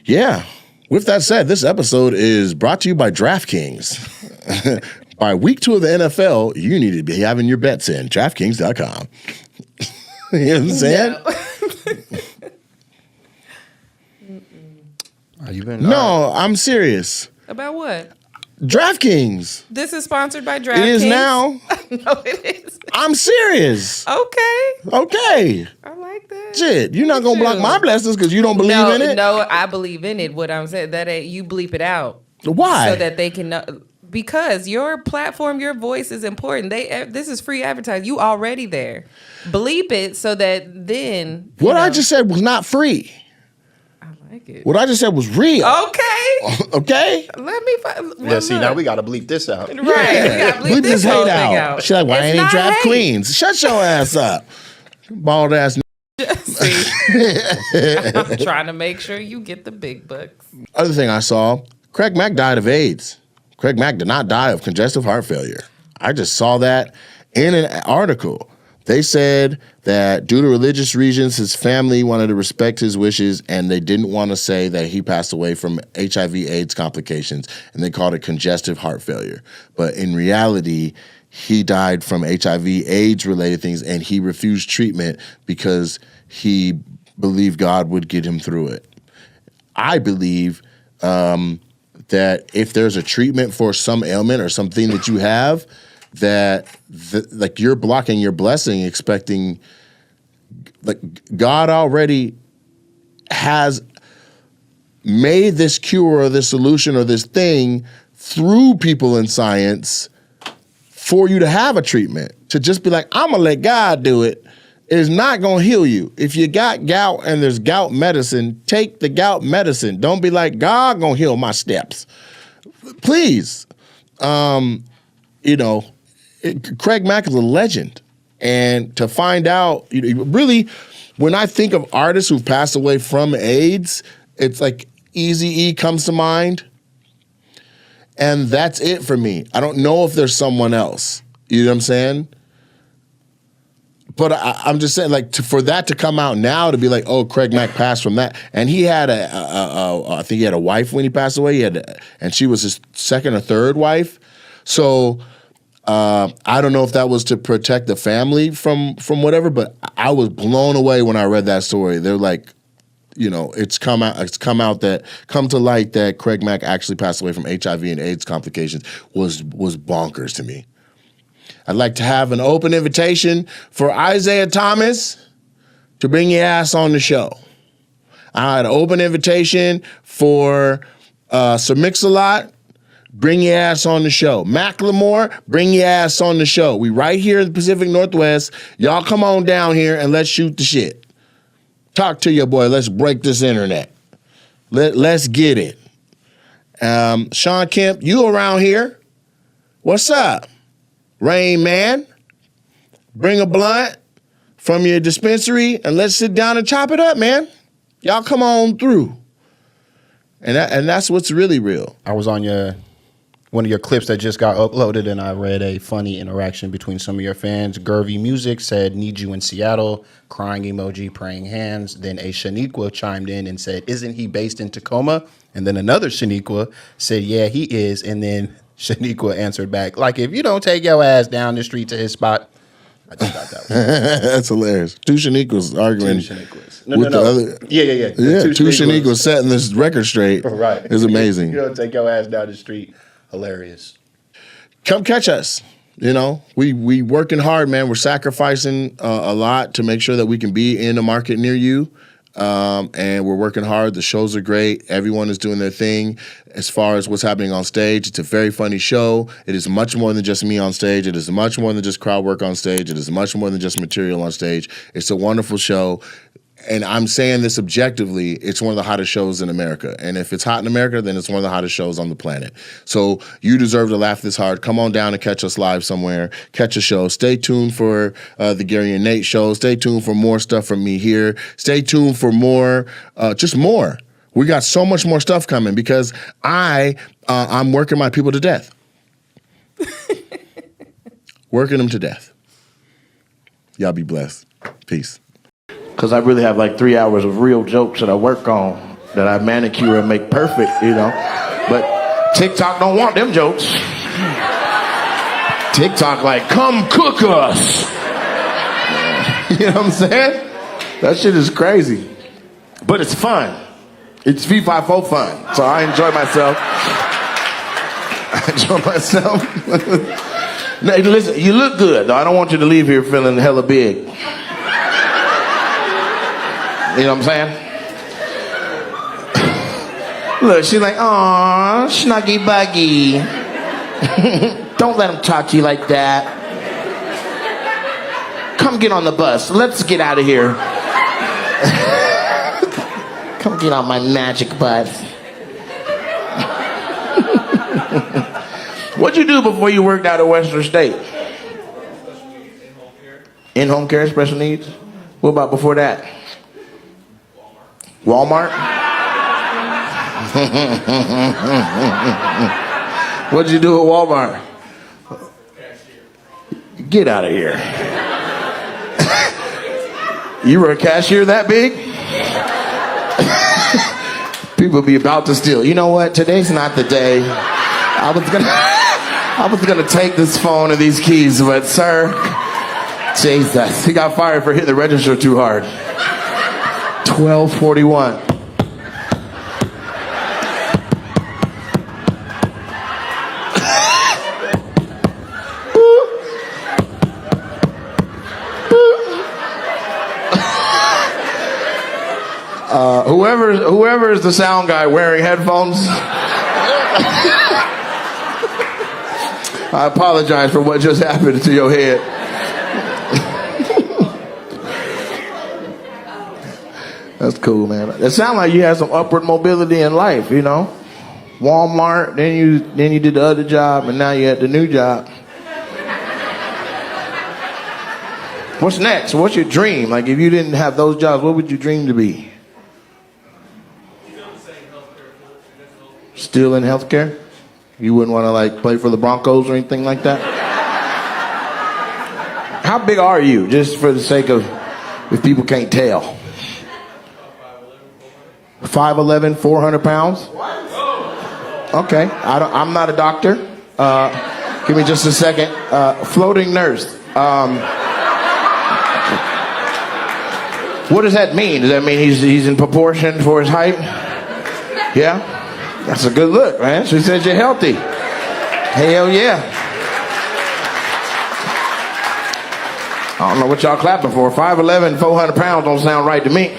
yeah. With that said, this episode is brought to you by DraftKings. By week 2 of the NFL, you need to be having your bets in. DraftKings.com. You know what I'm saying? You been No, I'm serious. About what? DraftKings. This is sponsored by DraftKings. It is now. No, it is. I'm serious. Okay. Okay. I like that. Shit, you're not gonna block too. my blessings because you don't believe No, in it? no, I believe in it. What I'm saying, that ain't, you bleep it out. Why? So that they can know. Because your platform, your voice is important. This is free advertising. You already there. Bleep it so that then. What I just said was not free. I like it. What I just said was real. Okay. Okay? Let me find. Yeah, see, now we got to bleep this out. Right. We got to bleep this hate whole thing out. She's like, why It's ain't he not draft hate. queens? Shut your ass up. Bald ass. See, I'm trying to make sure you get the big bucks. Other thing I saw, Craig Mack died of AIDS. Craig Mack did not die of congestive heart failure. I just saw that in an article. They said that due to religious reasons, his family wanted to respect his wishes, and they didn't want to say that he passed away from HIV/AIDS complications, and they called it congestive heart failure. But in reality, he died from HIV/AIDS related things, and he refused treatment because he believed God would get him through it. I believe that if there's a treatment for some ailment or something that you have, that like you're blocking your blessing, expecting, like, God already has made this cure or this solution or this thing through people in science for you to have a treatment. To just be like, I'm gonna let God do it is not gonna heal you. If you got gout and there's gout medicine, take the gout medicine. Don't be like, God gonna heal my steps. Please. Craig Mack is a legend. And to find out, really, when I think of artists who've passed away from AIDS, it's like Eazy-E comes to mind. And that's it for me. I don't know if there's someone else. You know what I'm saying? But I'm just saying, like, for that to come out now, to be like, oh, Craig Mack passed from that. And he had I think he had a wife when he passed away. And she was his second or third wife. So I don't know if that was to protect the family from whatever, but I was blown away when I read that story. They're like, it's come to light that Craig Mack actually passed away from HIV and AIDS complications was bonkers to me. I'd like to have an open invitation for Isaiah Thomas to bring your ass on the show. I had an open invitation for Sir Mix-a-Lot. Bring your ass on the show. Macklemore, bring your ass on the show. We right here in the Pacific Northwest. Y'all come on down here and let's shoot the shit. Talk to your boy. Let's break this internet. Let's get it. Sean Kemp, you around here? What's up? Rain Man, bring a blunt from your dispensary and let's sit down and chop it up, man. Y'all come on through. And that's what's really real. I was on one of your clips that just got uploaded, and I read a funny interaction between some of your fans. Gervy Music said, "Need you in Seattle," crying emoji, praying hands. Then a Shaniqua chimed in and said, "Isn't he based in Tacoma?" And then another Shaniqua said, "Yeah, he is." And then Shaniqua answered back, "Like, if you don't take your ass down the street to his spot." I just thought that was That's hilarious. Two Shaniquas arguing. Two Shaniquas. No. The other, yeah. Two Shaniquas setting this record straight. Right. Is amazing. You don't take your ass down the street. Hilarious. Come catch us. You know, we working hard, man. We're sacrificing a lot to make sure that we can be in a market near you. And we're working hard. The shows are great. Everyone is doing their thing. As far as what's happening on stage, it's a very funny show. It is much more than just me on stage. It is much more than just crowd work on stage. It is much more than just material on stage. It's a wonderful show. And I'm saying this objectively, it's one of the hottest shows in America. And if it's hot in America, then it's one of the hottest shows on the planet. So you deserve to laugh this hard. Come on down and catch us live somewhere. Catch a show. Stay tuned for the Gary and Nate show. Stay tuned for more stuff from me here. Stay tuned for more, just more. We got so much more stuff coming because I'm working my people to death. Working them to death. Y'all be blessed. Peace. Because I really have like 3 hours of real jokes that I work on, that I manicure and make perfect, you know. But TikTok don't want them jokes. TikTok like, come cook us. You know what I'm saying? That shit is crazy. But it's fun. It's V54 fun. So I enjoy myself. Now, listen, you look good, though. I don't want you to leave here feeling hella big. You know what I'm saying? Look, she's like, aw, snuggy buggy. Don't let him talk to you like that. Come get on the bus. Let's get out of here. Come get on my magic bus. What'd you do before you worked out at Western State? In-home care, special needs? What about before that? Walmart? What'd you do at Walmart? Get out of here. You were a cashier that big? People be about to steal. You know what? Today's not the day. I was gonna take this phone and these keys, but sir, Jesus, he got fired for hitting the register too hard. 12:41. Whoever is the sound guy wearing headphones, I apologize for what just happened to your head. That's cool, man. It sounds like you had some upward mobility in life, you know. Walmart, then you did the other job, and now you're at the new job. What's next? What's your dream? Like, if you didn't have those jobs, what would you dream to be? Still in healthcare? You wouldn't want to like play for the Broncos or anything like that? How big are you, just for the sake of, if people can't tell? 5'11", 400 pounds? Okay, I'm not a doctor. Give me just a second. Floating nurse. What does that mean? Does that mean he's in proportion for his height? Yeah? That's a good look, man. She said you're healthy. Hell yeah. I don't know what y'all clapping for. 5'11", 400 pounds don't sound right to me.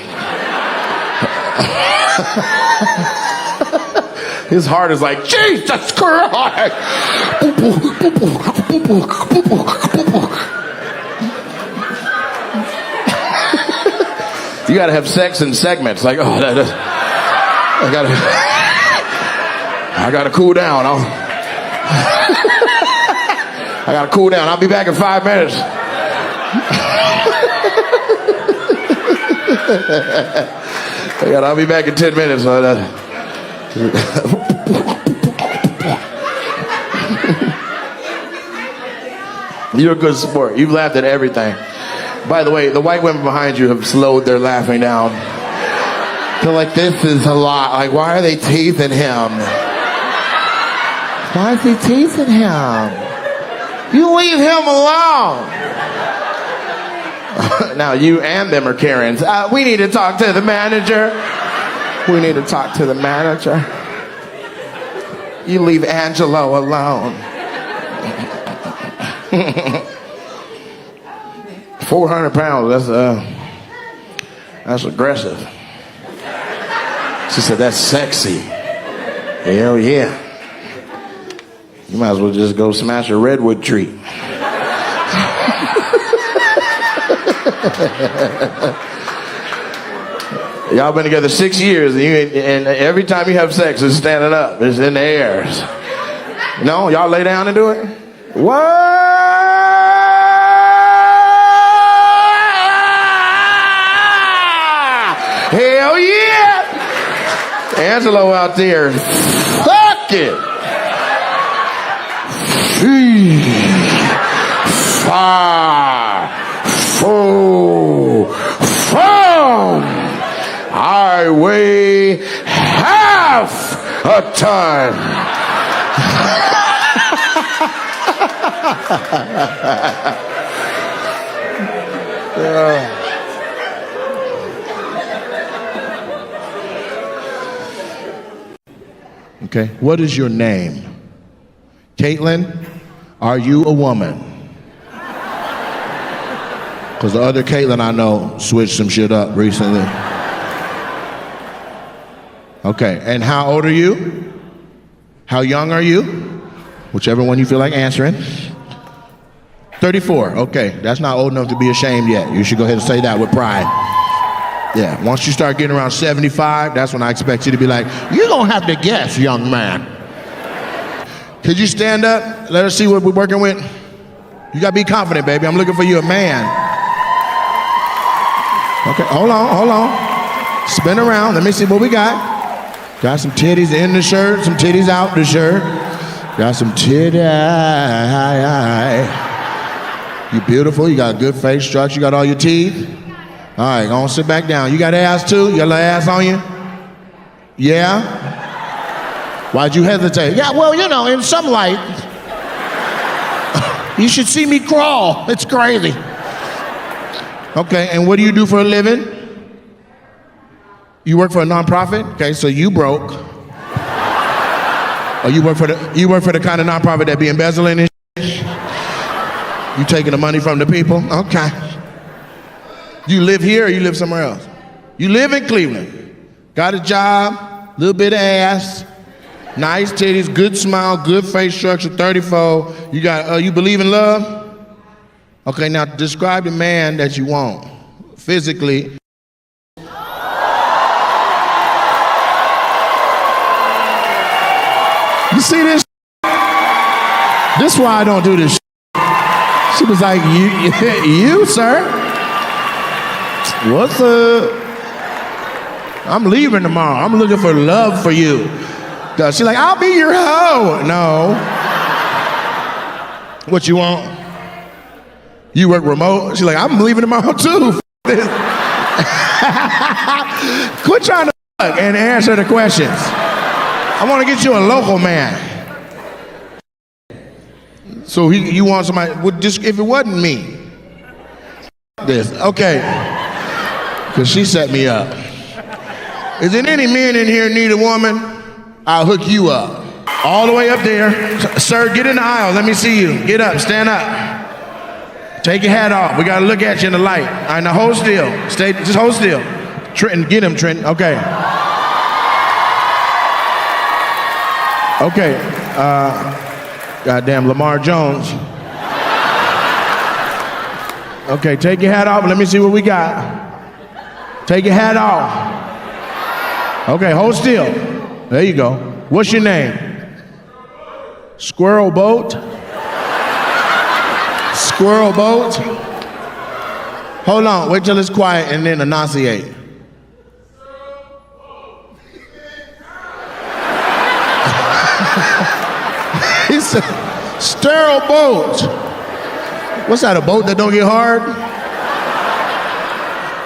His heart is like, Jesus Christ! You gotta have sex in segments. Like, I gotta cool down. I gotta cool down. I'll be back in 5 minutes. I'll be back in 10 minutes. You're a good sport. You've laughed at everything. By the way, the white women behind you have slowed their laughing down. They're like, this is a lot. Like, why are they teasing him? Why is he teasing him? You leave him alone. Now you and them are Karens. We need to talk to the manager. We need to talk to the manager. You leave Angelo alone. 400 pounds, that's aggressive. She said, that's sexy. Hell yeah. You might as well just go smash a redwood tree. Y'all been together 6 years, and every time you have sex, it's standing up. It's in the air. No? Y'all lay down and do it? What? Hell yeah! Angelo out there. Fuck it! 3, 5, 4, 5. I weigh half a ton. Okay, what is your name? Caitlin, are you a woman? Because the other Caitlin I know switched some shit up recently. Okay, and how old are you? How young are you? Whichever one you feel like answering. 34, okay, that's not old enough to be ashamed yet. You should go ahead and say that with pride. Yeah, once you start getting around 75, that's when I expect you to be like, you're gonna have to guess, young man. Could you stand up? Let us see what we're working with. You gotta be confident, baby. I'm looking for you a man. Okay, hold on. Spin around, let me see what we got. Got some titties in the shirt, some titties out the shirt. Got some titties. You beautiful, you got a good face structure, you got all your teeth. All right, go on, sit back down. You got ass too? You got a little ass on you? Yeah? Why'd you hesitate? Yeah, well, you know, in some light. You should see me crawl. It's crazy. Okay, and what do you do for a living? You work for a nonprofit? Okay, so you broke. Or you work for the kind of nonprofit that be embezzling and shit? You taking the money from the people? Okay. You live here or you live somewhere else? You live in Cleveland. Got a job, little bit of ass, nice titties, good smile, good face structure, 34. You got, you believe in love? Okay, now describe the man that you want physically. You see this? This is why I don't do this. She was like, you, sir? What's up? I'm leaving tomorrow. I'm looking for love for you. She's like, I'll be your hoe. No. What you want? You work remote? She's like, I'm leaving tomorrow too. Quit trying to and answer the questions. I want to get you a local man. So you want somebody, just if it wasn't me. This, okay. Because she set me up. Is there any men in here need a woman? I'll hook you up. All the way up there. Sir, get in the aisle. Let me see you. Get up. Stand up. Take your hat off. We gotta look at you in the light. All right, now hold still. Just hold still. Trenton, get him, Trenton. Okay. Okay. Goddamn Lamar Jones. Okay, take your hat off. Let me see what we got. Take your hat off. Okay, hold still. There you go. What's your name? Squirrel Boat? Squirrel Boat? Hold on, wait till it's quiet and then enunciate. He said, sterile boat. What's that, a boat that don't get hard?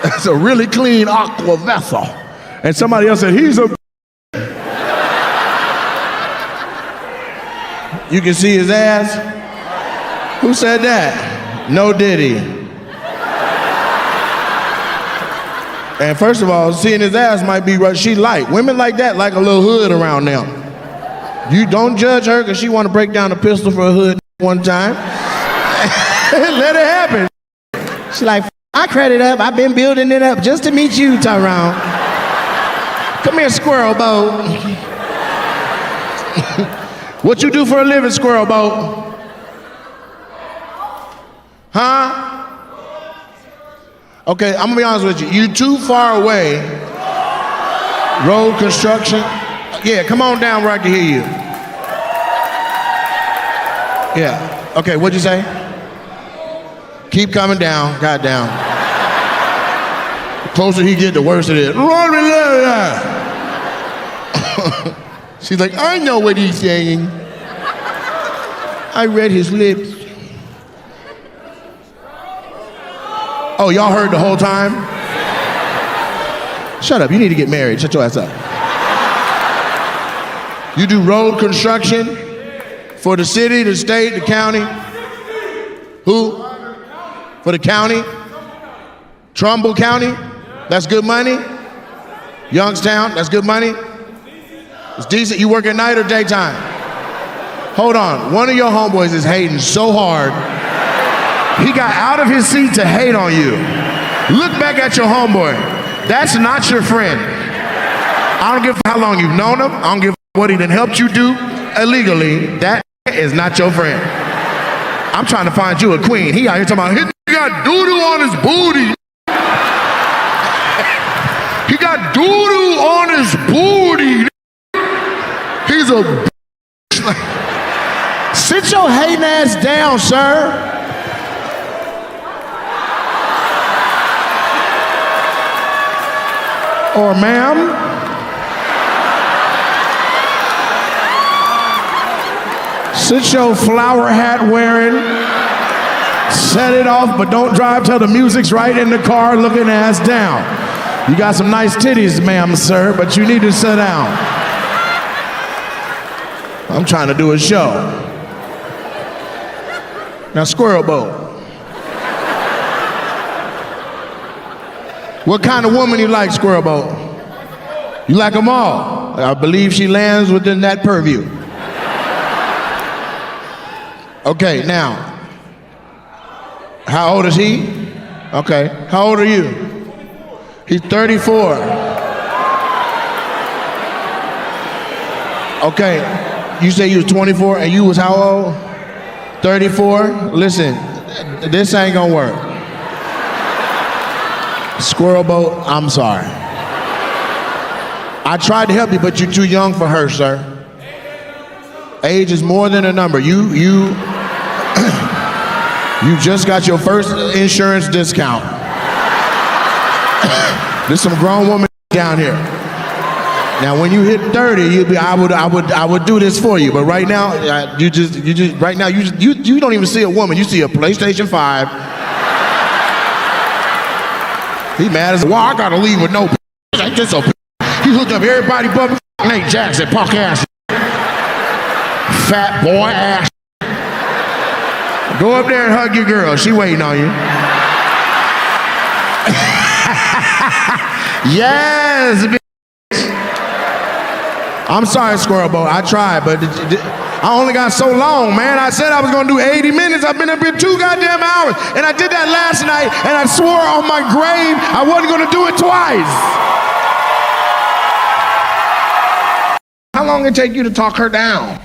It's a really clean aqua vessel. And somebody else said, he's a... You can see his ass? Who said that? No Diddy. And first of all, seeing his ass might be what she like. Women like that like a little hood around them. You don't judge her because she want to break down a pistol for a hood one time. Let it happen. She's like, I credit up. I've been building it up just to meet you, Tyrone. Come here, Squirrel Boat. What you do for a living, Squirrel Boat? Huh? Okay, I'm gonna be honest with you. You too far away. Road construction. Yeah, come on down where I can hear you. Yeah. Okay, what'd you say? Keep coming down. God down. The closer he get, the worse it is. She's like, I know what he's saying. I read his lips. Oh, y'all heard the whole time? Shut up, you need to get married. Shut your ass up. You do road construction for the city, the state, the county. Who? For the county? Trumbull County? That's good money? Youngstown? That's good money? It's decent. You work at night or daytime? Hold on. One of your homeboys is hating so hard. He got out of his seat to hate on you. Look back at your homeboy. That's not your friend. I don't give a how long you've known him. I don't give a what he done helped you do illegally. That is not your friend. I'm trying to find you a queen. He out here talking about, he got doo-doo on his booty. He got doo-doo on his booty. He's a sit your hating ass down, sir. Or ma'am. Sit your flower hat wearing, set it off, but don't drive till the music's right in the car looking ass down. You got some nice titties, ma'am, sir, but you need to sit down. I'm trying to do a show. Now, Squirrel Boat. What kind of woman you like, Squirrel Boat? You like them all. I believe she lands within that purview. Okay, now, how old is he? Okay, how old are you? He's 34. Okay, you say you was 24 and you was how old? 34? Listen, this ain't gonna work. Squirrel Boat, I'm sorry. I tried to help you, but you're too young for her, sir. Age is more than a number. You just got your first insurance discount. There's some grown woman down here. Now, when you hit 30, you'd be. I would do this for you. But right now, you don't even see a woman. You see a PlayStation 5. He mad as well. I gotta leave with no. Like this. He hooked up everybody but Nate Jackson, punk ass, fat boy ass. Go up there and hug your girl. She waiting on you. Yes, bitch. I'm sorry, Squirrel Boat. I tried, but I only got so long, man. I said I was gonna do 80 minutes. I've been up here 2 goddamn hours. And I did that last night, and I swore on my grave I wasn't gonna do it twice. How long did it take you to talk her down?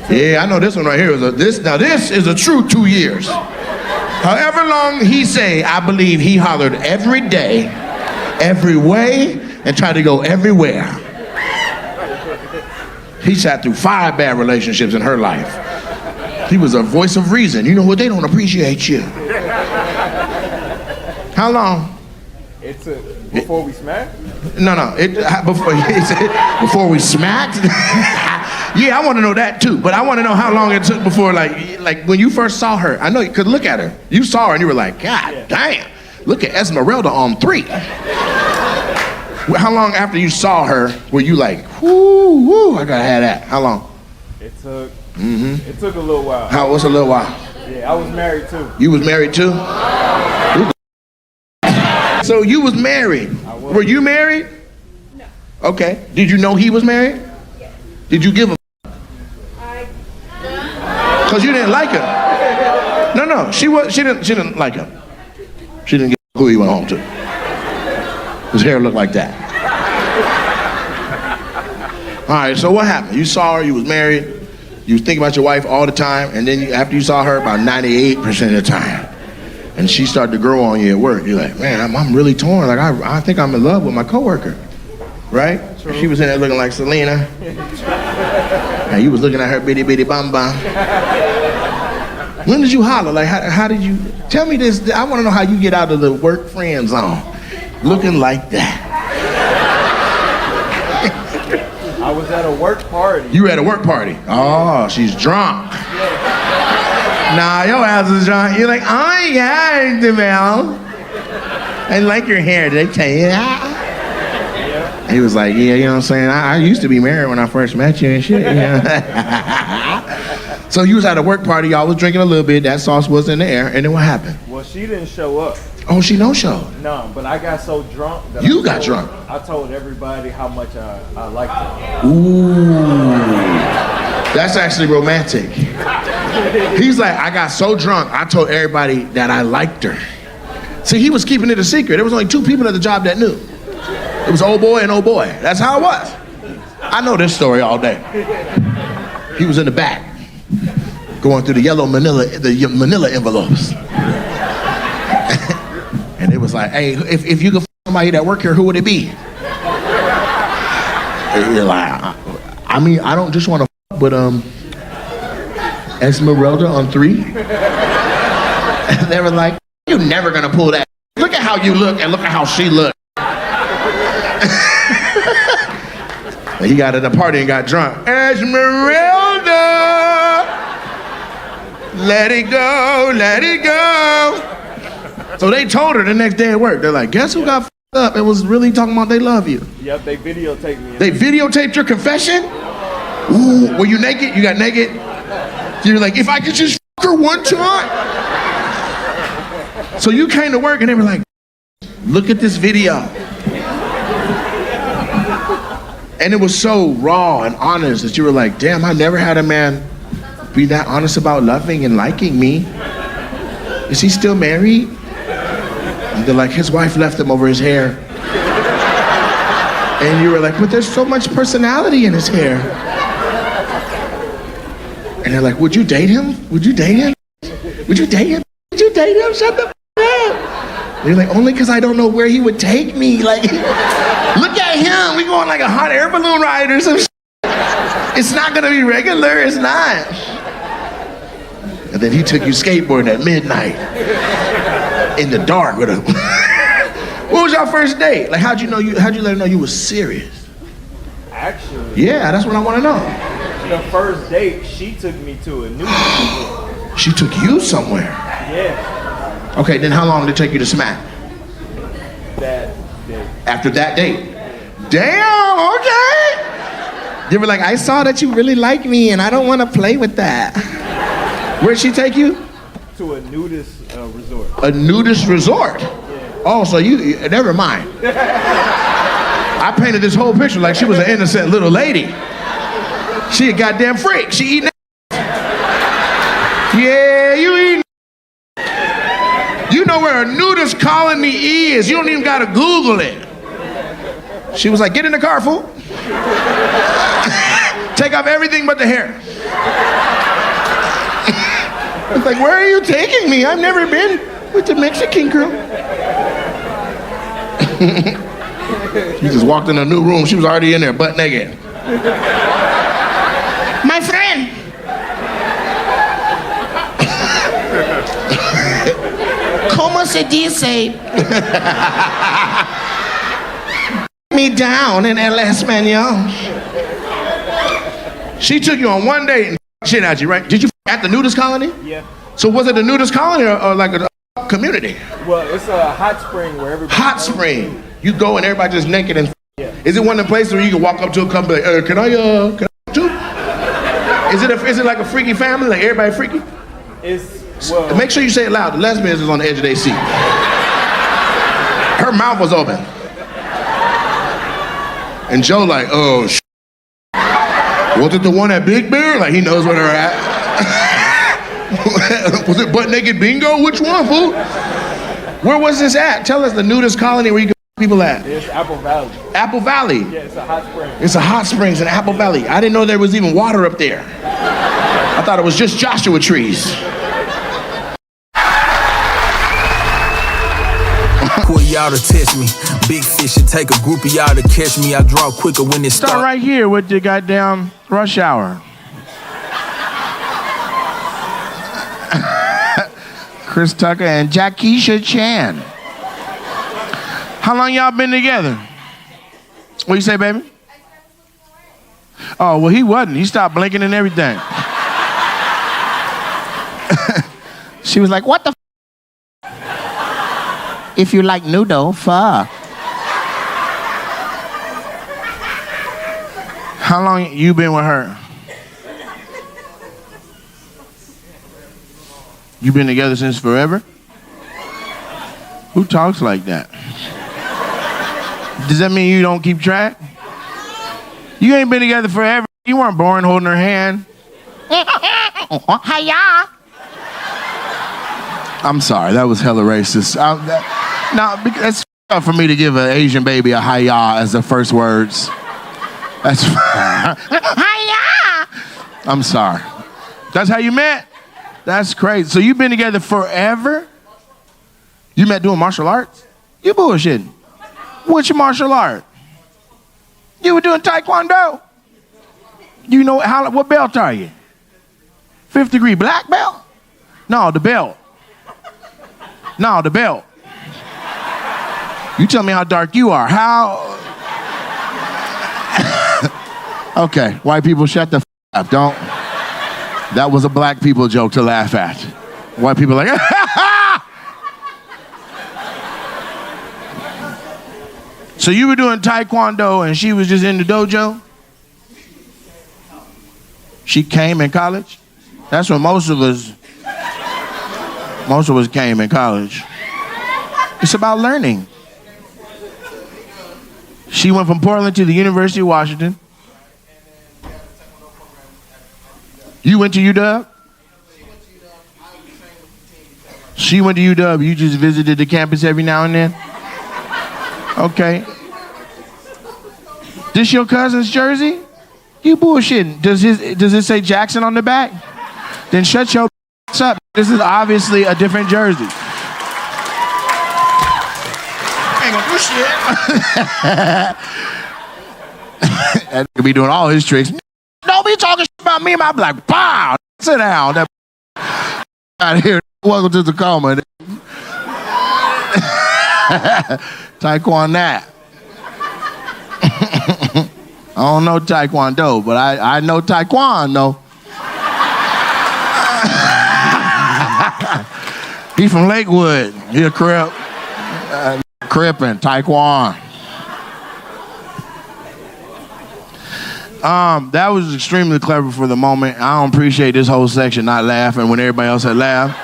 Yeah, I know this one right here this is a true 2 years. However long he say, I believe he hollered every day, every way, and tried to go everywhere. He sat through 5 bad relationships in her life. He was a voice of reason. You know what? They don't appreciate you. How long? It took before we smacked? No. Before we smacked? Yeah, I want to know that too. But I want to know how long it took before, like when you first saw her. I know you could look at her. You saw her and you were like, God damn, look at Esmeralda on 3. How long after you saw her were you like, whoo, I gotta have that? How long? It took a little while. What's a little while? Yeah, I was married too. You was married too? So you was married. I was. Were you married? No. Okay. Did you know he was married? Yes. Did you give a Cause you didn't like him. No, she didn't like him. She didn't give a who he went home to. His hair looked like that. All right, so what happened? You saw her, you was married, you was thinking about your wife all the time, and then after you saw her about 98% of the time, and she started to grow on you at work, you're like, man, I'm really torn. Like, I think I'm in love with my coworker, right? True. She was in there looking like Selena. And you was looking at her bitty bitty bum bum. When did you holler? Like, how did you, tell me this, I want to know how you get out of the work friend zone. Looking like that. I was at a work party. You were at a work party. Oh, she's drunk. Nah, your ass is drunk. You're like, oh yeah, Demel. I like your hair. Did I tell you that? Yeah. He was like, yeah, you know what I'm saying? I used to be married when I first met you and shit. Yeah. So you was at a work party. Y'all was drinking a little bit. That sauce was in the air. And then what happened? Well, she didn't show up. Oh, she no show. No, but I got so drunk that you got drunk. I told everybody how much I liked her. Ooh, that's actually romantic. He's like, I got so drunk, I told everybody that I liked her. See, he was keeping it a secret. There was only 2 people at the job that knew. It was old boy and old boy. That's how it was. I know this story all day. He was in the back, going through the manila envelopes. And it was like, hey, if you could f somebody that work here, who would it be? And you're like, I mean, I don't just want to f with Esmeralda on 3. And they were like, you're never gonna pull that. Look at how you look and look at how she looked. And he got at the party and got drunk. Esmeralda, let it go, let it go. So they told her the next day at work. They're like, guess who got f***ed up and was really talking about they love you? Yep, they videotaped me. They videotaped your confession? Ooh, were you naked? You got naked? You're like, if I could just f*** her one time. So you came to work and they were like, look at this video. And it was so raw and honest that you were like, damn, I never had a man be that honest about loving and liking me. Is he still married? And they're like, his wife left him over his hair. And you were like, but there's so much personality in his hair. And they're like, would you date him? Would you date him? Would you date him? Would you date him? Shut the f*** up. And you're like, only because I don't know where he would take me. Like, look at him. We go on like a hot air balloon ride or some shit. It's not gonna be regular, it's not. And then he took you skateboarding at midnight. In the dark with a What was your first date? Like, how'd you let her know you was serious? Actually, yeah, that's what I want to know. The first date, she took me to a new resort. She took you somewhere? Yeah. Okay, then how long did it take you to smack? That day. After that date? Damn, okay. You were like, I saw that you really like me and I don't want to play with that. Where'd she take you? To a nudist resort. A nudist resort? Yeah. Oh, so you never mind. I painted this whole picture like she was an innocent little lady. She a goddamn freak. She eating. Yeah, you eating. You know where a nudist colony is. You don't even gotta Google it. She was like, get in the car, fool. Take off everything but the hair. I was like, where are you taking me? I've never been with the Mexican girl. She just walked in a new room. She was already in there, butt naked. My friend. ¿Cómo se dice? Me down in El Espanol. She took you on one date and shit at you, right? Did you at the nudist colony? Yeah. So was it a nudist colony or like a community? Well, it's a hot spring where everybody. Hot spring. You go and everybody just naked and. Yeah. Is it one of the places where you can walk up to a couple like, can I too? Is it like a freaky family? Like everybody freaky? Well. Make sure you say it loud. The lesbians is on the edge of their seat. Her mouth was open. And Joe like, oh, was it the one at Big Bear? Like he knows where they're at. Was it butt naked bingo? Which one, fool? Where was this at? Tell us the nudist colony where you can people at. It's Apple Valley. Apple Valley? Yeah, it's a hot spring. It's a hot springs in Apple Valley. I didn't know there was even water up there. I thought it was just Joshua trees. For y'all to test me. Big fish should take a group of y'all to catch me. I draw quicker when it starts. Start right here with the goddamn rush hour. Chris Tucker and Jackisha Chan. How long y'all been together? What you say, baby? Oh, well, he wasn't. He stopped blinking and everything. She was like, what the if you like noodle, fuck. How long you been with her? You been together since forever? Who talks like that? Does that mean you don't keep track? You ain't been together forever. You weren't born holding her hand. Hiya. I'm sorry, that was hella racist. Now, that's tough for me to give an Asian baby a hiya as the first words. That's hiya. I'm sorry. That's how you met? That's crazy. So you've been together forever? You met doing martial arts? You bullshitting. What's your martial art? You were doing taekwondo? You know what belt are you? 5th degree black belt? No, the belt. No, the belt. You tell me how dark you are. How? Okay, white people, shut the up. Don't. That was a black people joke to laugh at. White people like, So you were doing taekwondo and she was just in the dojo? She came in college? That's when most of us came in college. It's about learning. She went from Portland to the University of Washington. You went to UW? She went to UW. You just visited the campus every now and then? Okay. This your cousin's jersey? You bullshitting. Does it say Jackson on the back? Then shut your up. This is obviously a different jersey. Ain't gonna do shit. That could be doing all his tricks. Don't be talking shit about me. I'm like, wow, sit down. That out here. Welcome to the coma. Taekwondo that. I don't know Taekwondo, but I know Taekwondo. He from Lakewood. He a Crip. Crip and Taekwondo. That was extremely clever for the moment. I don't appreciate this whole section not laughing when everybody else had laughed.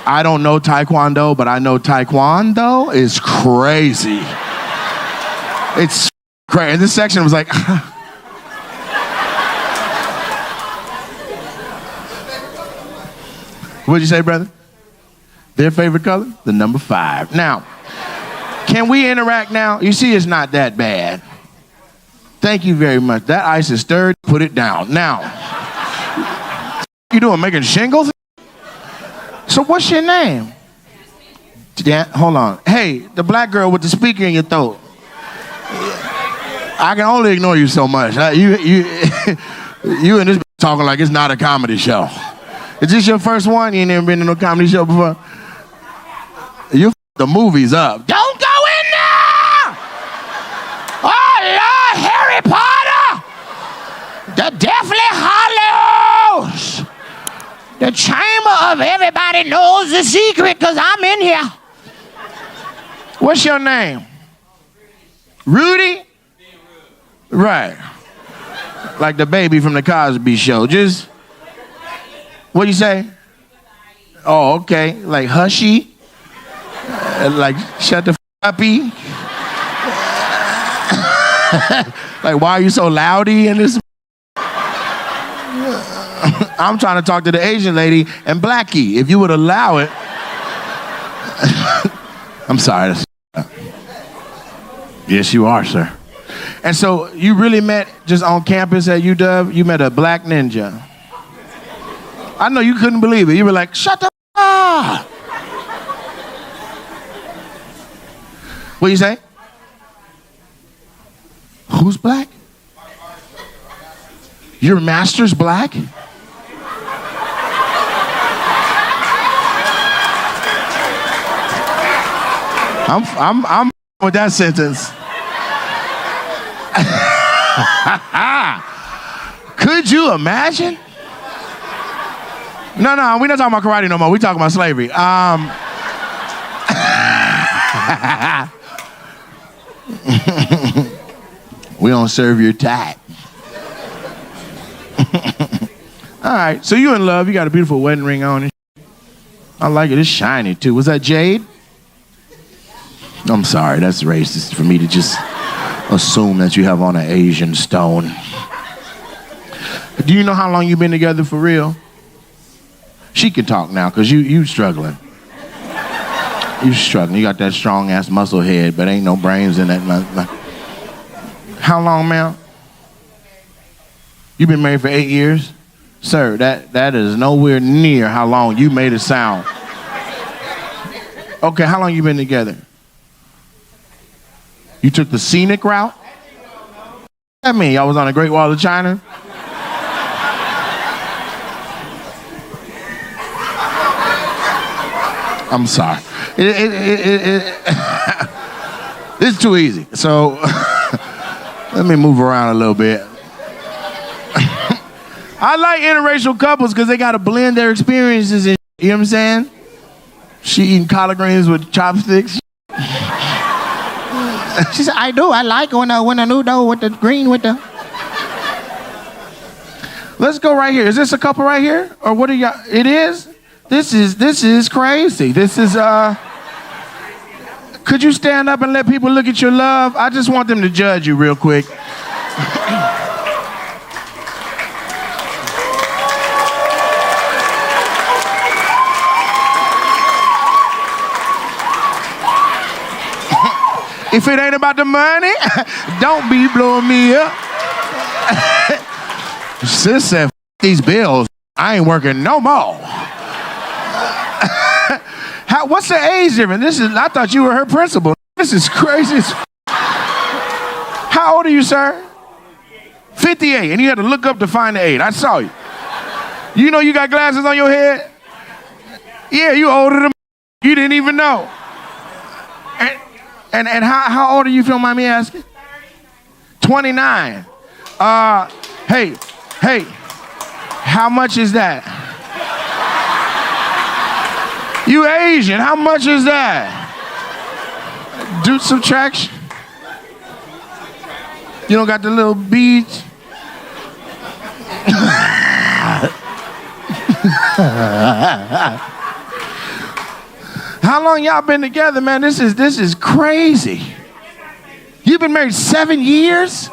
I don't know Taekwondo, but I know Taekwondo is crazy. It's crazy. And this section was like, What'd you say, brother? Their favorite color? The number 5. Now, can we interact now? You see, it's not that bad. Thank you very much. That ice is stirred. Put it down. Now, you doing, making shingles? So what's your name? Hold on. Hey, the black girl with the speaker in your throat. I can only ignore you so much. You and this talking like it's not a comedy show. Is this your first one? You ain't never been to no comedy show before? You the movies up. Don't go in there! Oh, Lord, Harry Potter! The Deathly Hallows! The chamber of everybody knows the secret because I'm in here. What's your name? Rudy? Right. Like the baby from the Cosby Show. Just, what do you say? Oh, okay. Like hushy? Like shut the uppy? Like why are you so loudy in this? I'm trying to talk to the Asian lady and Blackie. If you would allow it. I'm sorry. Yes, you are, sir. And so you really met just on campus at UW? You met a black ninja. I know you couldn't believe it. You were like, shut the up. What you say? Who's black? Your master's black? I'm with that sentence. Could you imagine? No, we're not talking about karate no more. We're talking about slavery. We don't serve your type. All right, so you in love. You got a beautiful wedding ring on. I like it. It's shiny, too. Was that jade? I'm sorry, that's racist for me to just assume that you have on an Asian stone. Do you know how long you've been together for real? She can talk now, because you struggling. You struggling. You got that strong-ass muscle head, but ain't no brains in that. How long, ma'am? You've been married for 8 years? Sir, that is nowhere near how long you made it sound. Okay, how long you been together? You took the scenic route? What that mean? Y'all was on the Great Wall of China? I'm sorry. It's too easy. So let me move around a little bit. I like interracial couples because they got to blend their experiences in. You know what I'm saying? She eating collard greens with chopsticks. She said, I do. I like when a noodle with the green with the. Let's go right here. Is this a couple right here? Or what are y'all? It is? This is crazy. This is, could you stand up and let people look at your love? I just want them to judge you real quick. If it ain't about the money, don't be blowing me up. Sis said, these bills, I ain't working no more. What's the age difference? I thought you were her principal. This is crazy. How old are you, sir? 58, and you had to look up to find the 8. I saw you. You know you got glasses on your head? Yeah, you older than you didn't even know. And how old are you, if you don't mind me asking? 29. Hey, how much is that? You Asian, how much is that? Do subtraction. You don't got the little beads? How long y'all been together, man? This is crazy. You've been married 7 years?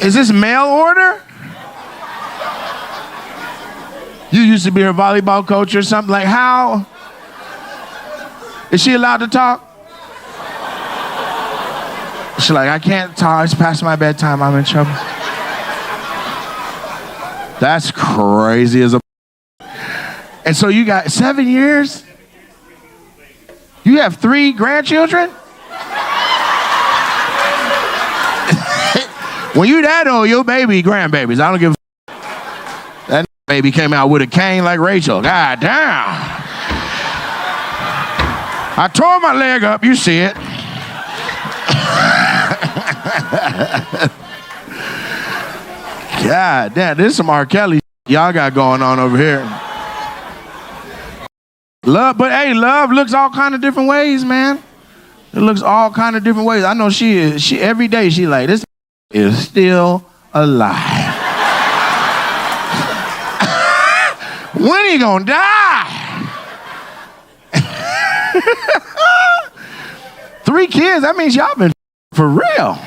Is this mail order? You used to be her volleyball coach or something. Like, how? Is she allowed to talk? She's like, I can't talk. It's past my bedtime. I'm in trouble. That's crazy as a... And so you got 7 years? You have 3 grandchildren? When you that old, your baby grandbabies. I don't give a... That baby came out with a cane like Rachel. God damn. I tore my leg up. You see it. God damn, this is some R. Kelly y'all got going on over here. Love, but hey, love looks all kind of different ways, man. It looks all kind of different ways. I know she every day she like, this is still alive. When he gonna die? 3 kids, that means y'all been for real.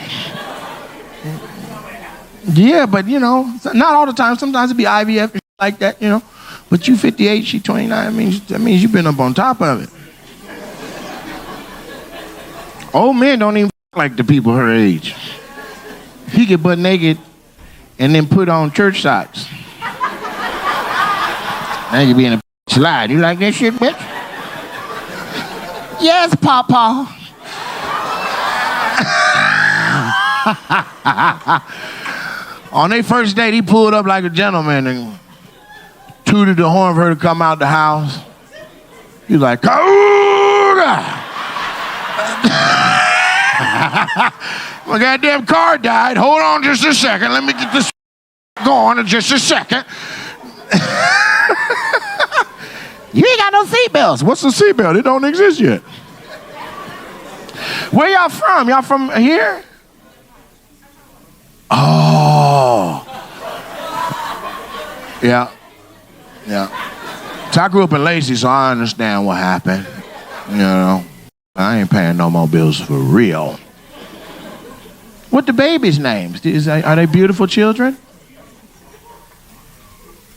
Yeah, but you know, not all the time. Sometimes it be IVF and like that, you know. But you 58, she 29. That means you've been up on top of it. Old men don't even like the people her age. He get butt naked and then put on church socks. Now you be in a slide. You like that shit, bitch? Yes, Papa. On their first date, he pulled up like a gentleman and tooted the horn for her to come out the house. He was like, "Cooga!" My goddamn car died. Hold on just a second. Let me get this going in just a second. You ain't got no seatbelts. What's a seatbelt? It don't exist yet. Where y'all from? Y'all from here? Oh. Yeah. Yeah. So I grew up in Lacey, so I understand what happened. You know, I ain't paying no more bills for real. What the babies' names? Are they beautiful children?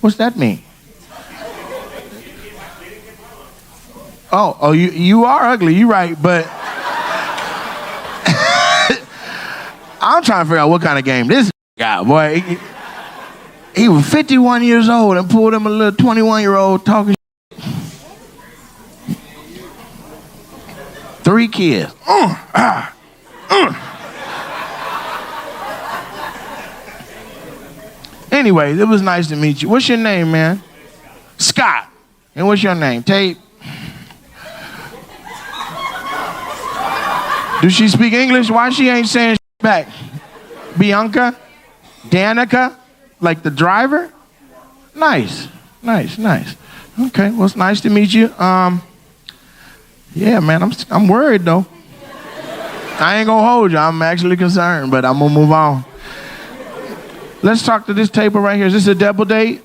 What's that mean? Oh, you are ugly. You right, but I'm trying to figure out what kind of game this guy, boy. He was 51 years old and pulled him a little 21-year-old talking shit. 3 kids. Anyway, it was nice to meet you. What's your name, man? Scott. And what's your name? Tate? Does she speak English? Why she ain't saying shit back? Bianca? Danica? Like the driver? Nice. Okay, well, it's nice to meet you. Yeah, man, I'm worried though. I ain't gonna hold you. I'm actually concerned, but I'm gonna move on. Let's talk to this table right here. Is this a double date?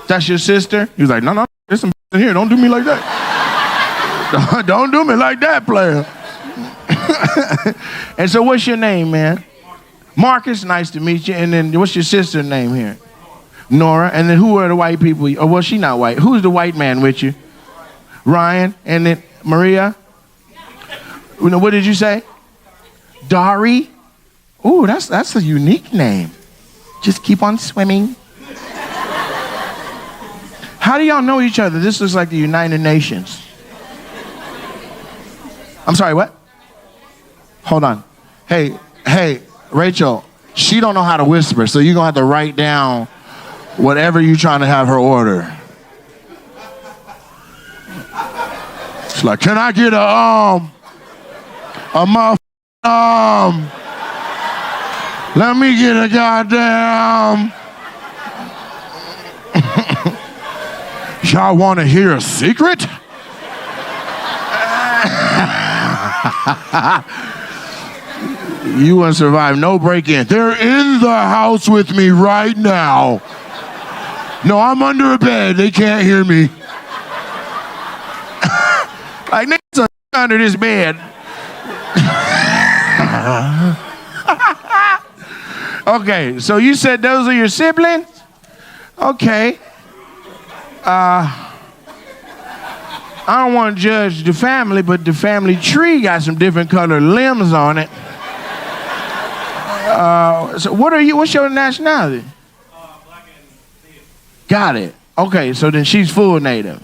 That's your sister? He was like, no, there's some in here. Don't do me like that. Don't do me like that, player. And so what's your name, man? Marcus, nice to meet you. And then what's your sister's name here? Nora. And then who are the white people? Oh, well, she not white. Who's the white man with you? Ryan. And then Maria. What did you say? Dari. Ooh, that's a unique name. Just keep on swimming. How do y'all know each other? This looks like the United Nations. I'm sorry, what? Hold on. Hey, Rachel, she don't know how to whisper, so you're gonna have to write down whatever you're trying to have her order. She's like, can I get let me get a goddamn. Y'all want to hear a secret? You wouldn't survive no break-in. They're in the house with me right now. No, I'm under a bed. They can't hear me. Like, niggas are under this bed. Okay, so you said those are your siblings? Okay. I don't want to judge the family, but the family tree got some different colored limbs on it. So what are you? What's your nationality? Black and native. Got it. Okay, so then she's full native.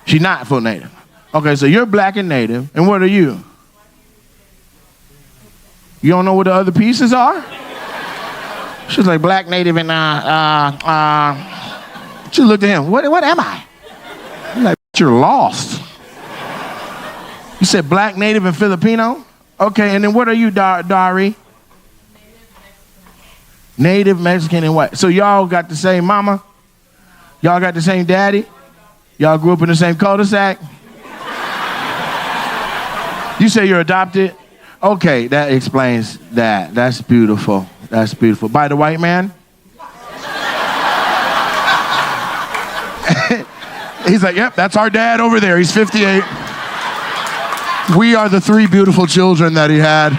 She's not full native. Okay, so you're black and native, and what are you? You don't know what the other pieces are? She's like black, native, and She looked at him. What am I? I'm like, you're lost. You said black, native, and Filipino? Okay, and then what are you, Dari? Native, Mexican, and white. So y'all got the same mama? Y'all got the same daddy? Y'all grew up in the same cul-de-sac? You say you're adopted? Okay, that explains that. That's beautiful. That's beautiful. By the white man? He's like, yep, that's our dad over there. He's 58. We are the 3 beautiful children that he had.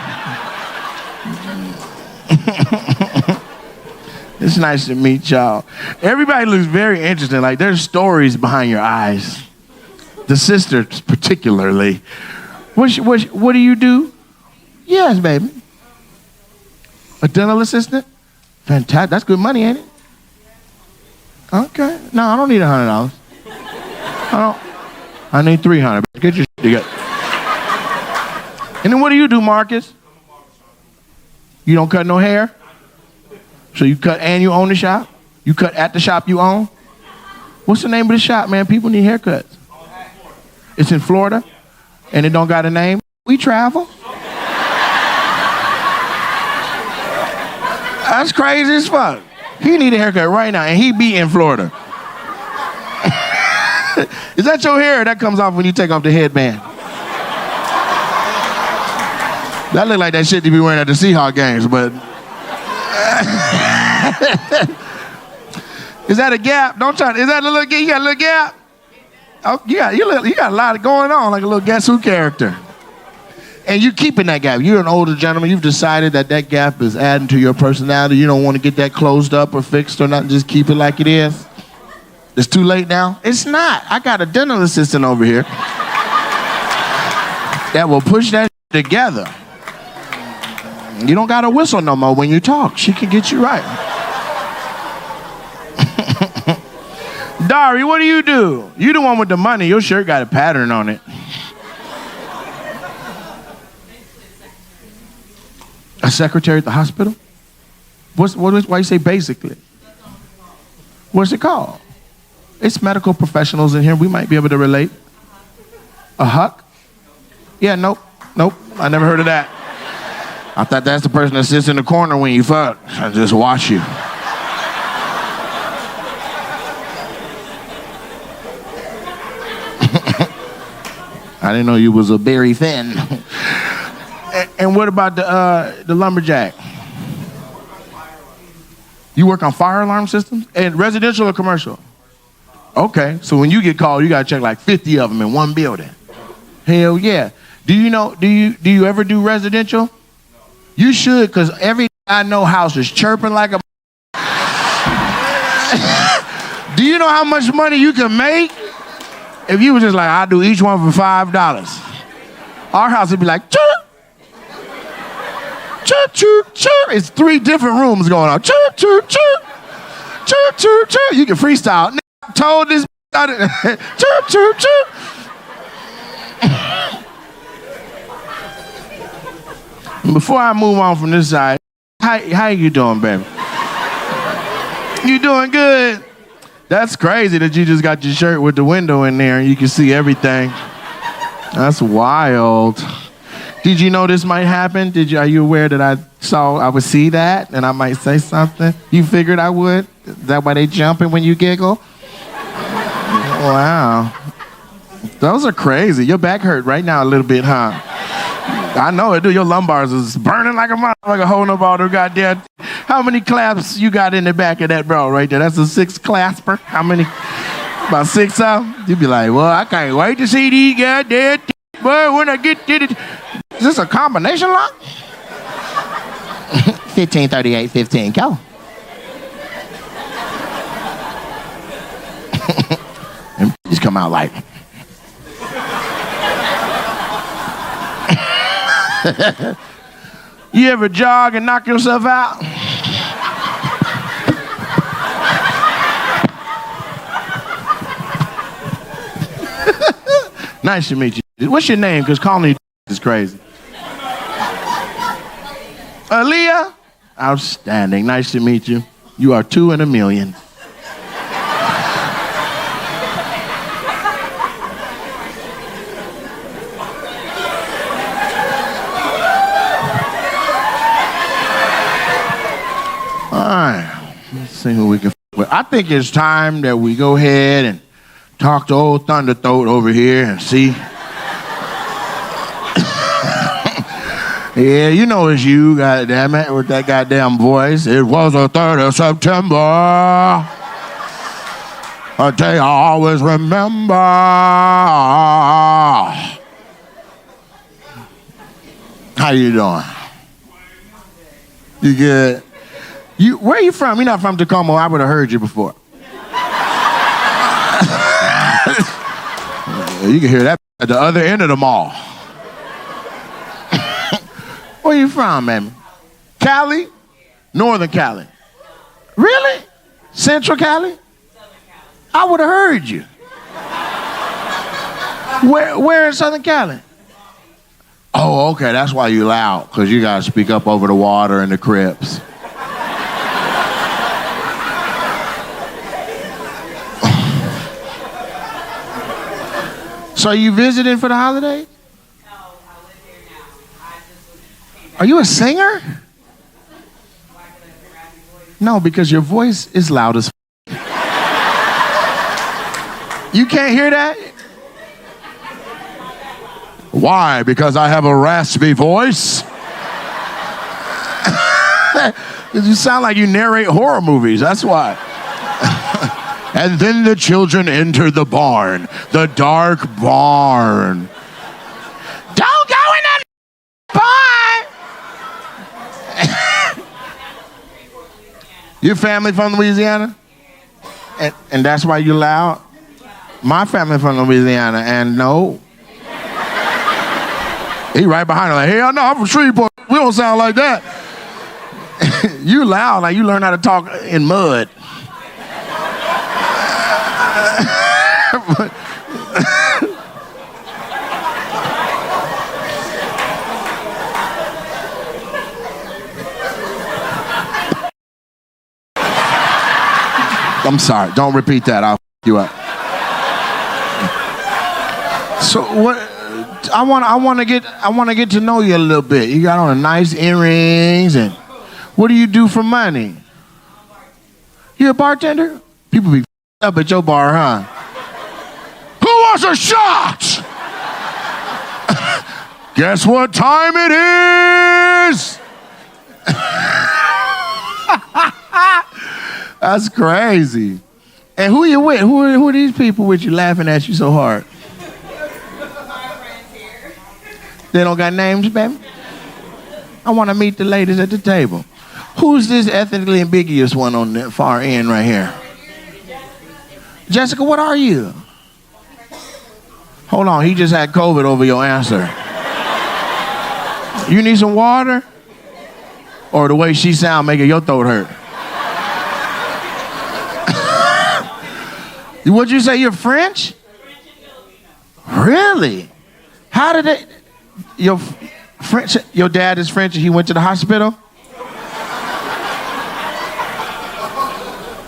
It's nice to meet y'all. Everybody looks very interesting. Like there's stories behind your eyes. The sisters particularly. What do you do? Yes, baby. A dental assistant? Fantastic. That's good money, ain't it? Okay. No, I don't need $100. I need $300. Get your shit together. And then what do you do, Marcus? You don't cut no hair? So you cut and you own the shop? You cut at the shop you own? What's the name of the shop, man? People need haircuts. It's in Florida? And it don't got a name? We travel. That's crazy as fuck. He need a haircut right now, and he be in Florida. Is that your hair? That comes off when you take off the headband. That look like that shit you be wearing at the Seahawks games, but... Is that a gap? Don't try. Is that a little gap? You got a little gap? Oh, you got a lot going on, like a little Guess Who character. And you keeping that gap. You're an older gentleman. You've decided that gap is adding to your personality. You don't want to get that closed up or fixed or not. Just keep it like it is. It's too late now. It's not. I got a dental assistant over here that will push that together. You don't got to whistle no more when you talk. She can get you right. Dari, what do? You the one with the money. Your shirt got a pattern on it. A secretary at the hospital? Why you say basically? What's it called? It's medical professionals in here. We might be able to relate. A huck? Yeah, nope. I never heard of that. I thought that's the person that sits in the corner when you fuck and just watch you. I didn't know you was a berry thin. And what about the lumberjack? You work on fire alarm systems? And residential or commercial? Okay, so when you get called, you gotta check like 50 of them in one building. Hell yeah. Do you ever do residential? You should, because every I know house is chirping like a... Do you know how much money you can make? If you was just like, I'll do each one for $5. Our house would be like, chirp, chirp, chirp, chirp. It's 3 different rooms going on. Chirp, chirp, chirp, chirp, chirp, chirp. You can freestyle. Told this chirp, chirp, chirp. Before I move on from this side, how you doing, baby? You doing good? That's crazy that you just got your shirt with the window in there and you can see everything. That's wild. Did you know this might happen? Are you aware that I would see that and I might say something? You figured I would? Is that why they jumping when you giggle? Wow. Those are crazy. Your back hurt right now a little bit, huh? I know it do. Your lumbars is burning like a motherfucker holding up all the goddamn... How many clasps you got in the back of that bro right there? That's a 6 clasper. How many? About 6 of them? You'd be like, well, I can't wait to see these goddamn boy when I get to it. Is this a combination lock? 15, 38, 15. Go. And just come out like. You ever jog and knock yourself out? Nice to meet you. What's your name? Because calling you is crazy. Aaliyah? Outstanding. Nice to meet you. You are 2 in a million. All right. Let's see who we can with. I think it's time that we go ahead and talk to old Thunderthroat over here and see. Yeah, you know it's you, goddammit, with that goddamn voice. It was the 3rd of September, a day I always remember. How you doing? You good? Where are you from? You're not from Tacoma. I would have heard you before. You can hear that at the other end of the mall. Where you from, man? Cali? Northern Cali? Really? Central Cali? I would have heard you. Where in Southern Cali? Oh, okay, that's why you loud, because you got to speak up over the water and the Crips. So you visiting for the holiday? No, I live here now. I just Are you a singer? No, because your voice is loud as You can't hear that? Why? Because I have a raspy voice? You sound like you narrate horror movies, that's why. And then the children entered the barn, the dark barn. Don't go in that barn! Your family from Louisiana? And that's why you loud? My family from Louisiana, and no. He right behind her like, hell no, I'm from Shreveport. We don't sound like that. You loud like you learn how to talk in mud. I'm sorry. Don't repeat that. I'll f you up. So what? I want to get to know you a little bit. You got on nice earrings, and what do you do for money? You a bartender? People be up at your bar, huh? Who wants a shot? Guess what time it is? That's crazy. And who you with? Who are these people with you laughing at you so hard? They don't got names, baby? I want to meet the ladies at the table. Who's this ethnically ambiguous one on the far end right here? Jessica, what are you? Hold on, he just had COVID over your answer. You need some water? Or the way she sound making your throat hurt? What'd you say, you're French? Really? How did it... Your dad is French and he went to the hospital?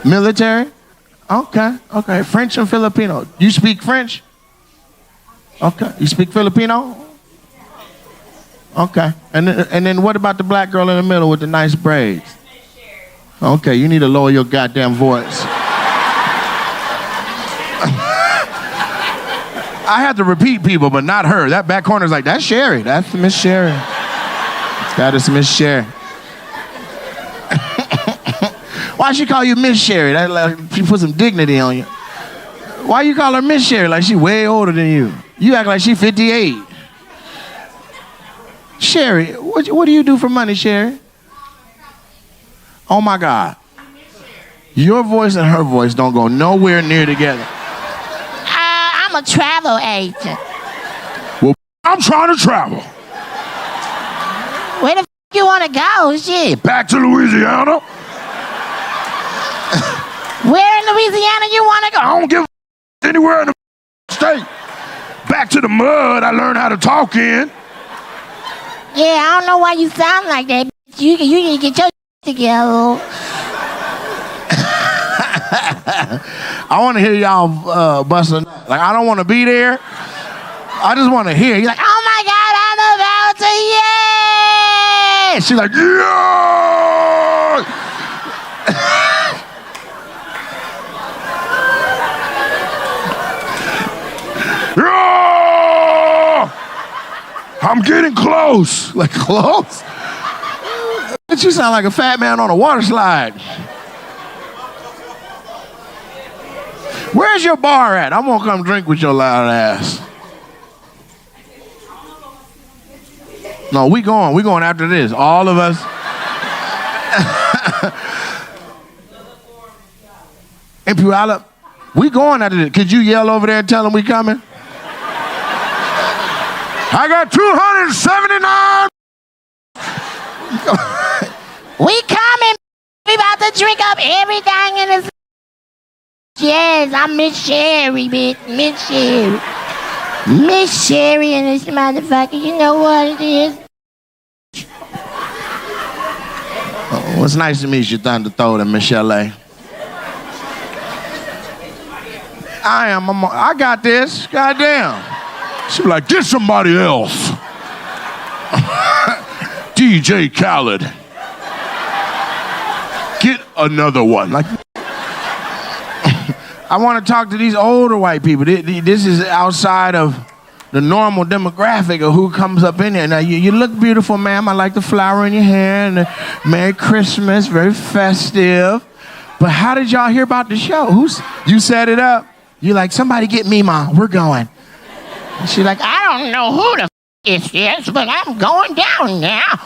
Military? Okay. French and Filipino. You speak French? Okay. You speak Filipino? Okay. And then what about the black girl in the middle with the nice braids? Okay, you need to lower your goddamn voice. I had to repeat people, but not her. That back corner's like, that's Sherry. That's Miss Sherry. That is Miss Sherry. Why she call you Miss Sherry? That, like, she put some dignity on you. Why you call her Miss Sherry? Like she way older than you. You act like she 58. Sherry, what do you do for money, Sherry? Oh my God. Your voice and her voice don't go nowhere near together. I'm a travel agent. Well, I'm trying to travel. Where the f you want to go? Shit. Back to Louisiana. Where in Louisiana you want to go? I don't give a anywhere in the state. Back to the mud I learned how to talk in. Yeah, I don't know why you sound like that. You need to get your together. I want to hear y'all busting. Like, I don't want to be there. I just want to hear. You're like, Oh my God, I'm about to yay! she's like, yeah! Yeah! I'm getting close. Like, close? You sound like a fat man on a water slide. Where's your bar at? I'm gonna come drink with your loud ass. No, we going after this. All of us. In Puyallup, we going after this. Could you yell over there and tell them we coming? I got 279. We coming. We about to drink up everything in this. Yes, I'm Miss Sherry, bitch. Miss Sherry. Miss Sherry and this motherfucker. You know what it is? Oh, it's nice to meet you, Thunder Throat and Michelle A. I got this. Goddamn. She be like, get somebody else. DJ Khaled. Get another one. Like, I want to talk to these older white people. This is outside of the normal demographic of who comes up in here. Now, you look beautiful, ma'am. I like the flower in your hair and the Merry Christmas, very festive. But how did y'all hear about the show? You set it up? You're like, somebody get me, Mom. We're going. And she's like, I don't know who the is this, but I'm going down now.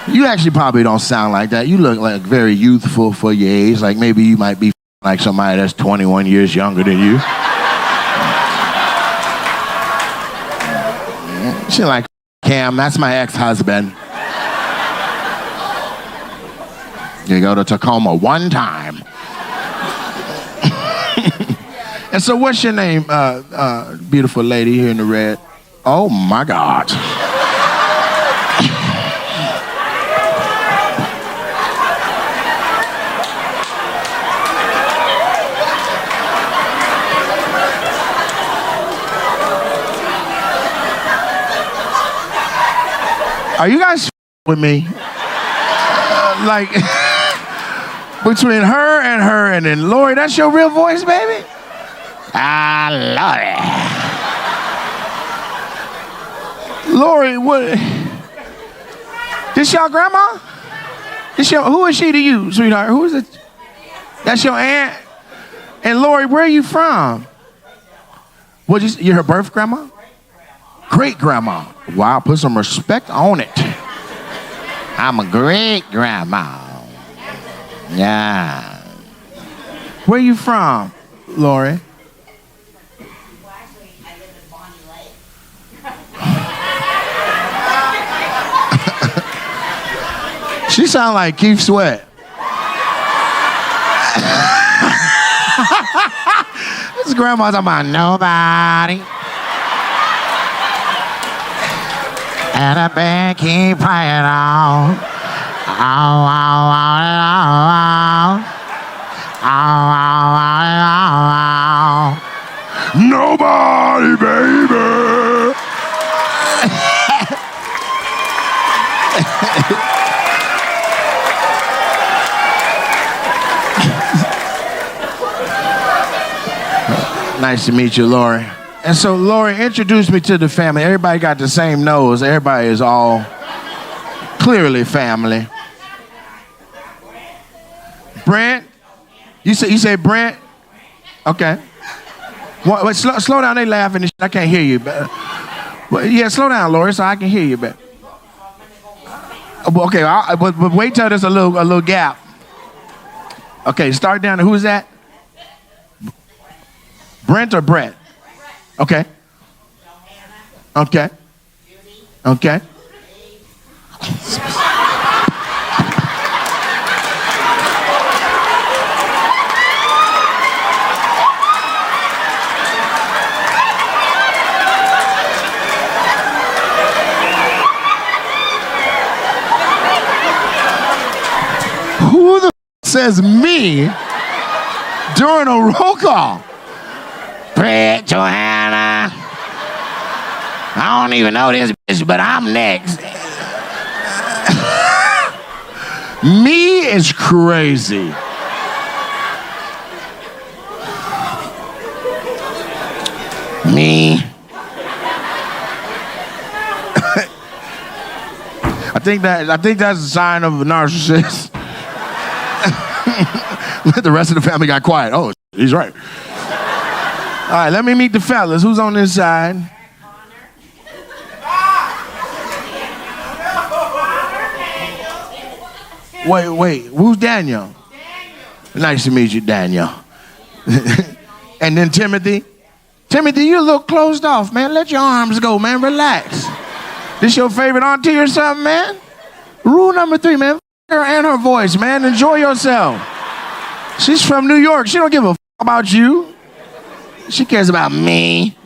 you actually probably don't sound like that. You look like very youthful for your age. Like maybe you might be like somebody that's 21 years younger than you. She's like, Cam, that's my ex-husband. You go to Tacoma one time. And so what's your name, beautiful lady here in the red? Oh my God. Are you guys with me? Like, between her and then Lori, that's your real voice, baby? Lori. Lori, what? This your grandma? Who is she to you, sweetheart? Who is it? That's your aunt? And Lori, where are you from? You're her birth grandma? Great grandma. Wow, put some respect on it. I'm a great grandma. Yeah. Where you from, Lori? She sound like Keith Sweat. This grandma's talking about nobody. And a band keep playing on. Oh, oh, oh, oh, oh, oh, oh, oh, oh. Nobody, baby. Nice to meet you, Lori. And so, Lori, introduce me to the family. Everybody got the same nose. Everybody is all clearly family. Brent? You say Brent? Okay. Wait, slow down. They laughing. I can't hear you. Yeah, slow down, Lori, so I can hear you better. Okay, but wait till there's a little gap. Okay, start down. Who's that? Brent or Brett? Okay. Okay. Okay. Who the says me during a roll call? Brett, Johanna. I don't even know this bitch, but I'm next. Me is crazy. Me. I think that's a sign of a narcissist. The rest of the family got quiet. Oh, he's right. All right, let me meet the fellas. Who's on this side? Wait. Who's Daniel? Nice to meet you, Daniel. And then Timothy. Timothy, you look closed off, man. Let your arms go, man. Relax. This your favorite auntie or something, man? Rule number 3, man. Her and her voice, man. Enjoy yourself. She's from New York. She don't give a about you. She cares about me.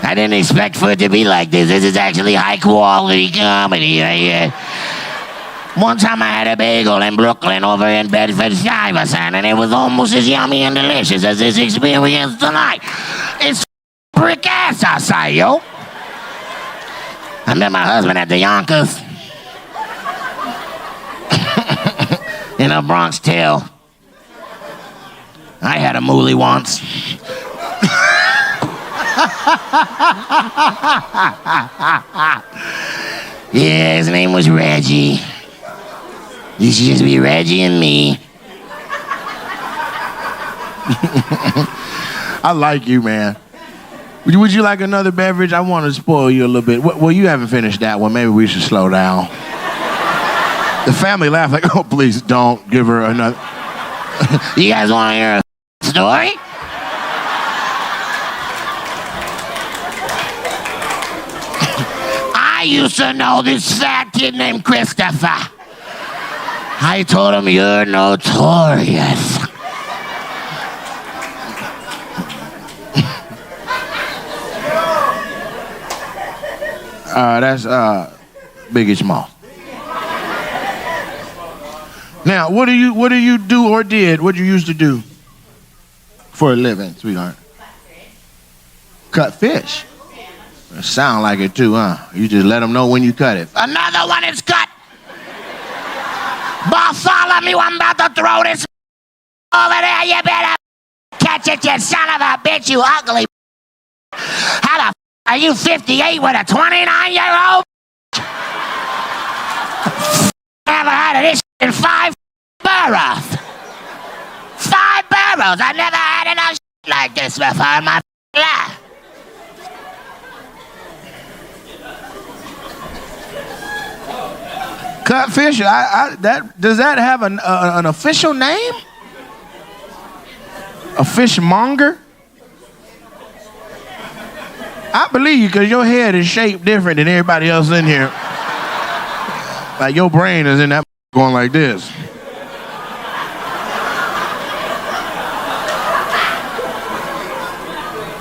I didn't expect for it to be like this. This is actually high quality comedy right here. One time I had a bagel in Brooklyn over in Bedford-Stuyvesant, and it was almost as yummy and delicious as this experience tonight. It's brick ass outside, yo. I met my husband at the Yonkers. In a Bronx Tale. I had a moolie once. Yeah, his name was Reggie. You should just be Reggie and me. I like you, man. Would you like another beverage? I want to spoil you a little bit. Well, you haven't finished that one. Maybe we should slow down. The family laughed like, oh, please don't give her another. You guys want to hear a story? I used to know this fat kid named Christopher. I told him, you're notorious. That's Biggie Small. Now, what do you do or did? What you used to do for a living, sweetheart? Cut fish. Sound like it too, huh? You just let them know when you cut it. Another one is cut. Bartholomew, I'm about to throw this over there. You better catch it, you son of a bitch, you ugly. How the are you 58 with a 29-year-old? Never heard of this in 5 boroughs. 5 boroughs. I never had enough like this before in my life. Cutfish. Does that have an official name? A fishmonger? I believe you because your head is shaped different than everybody else in here. Like your brain is in that going like this.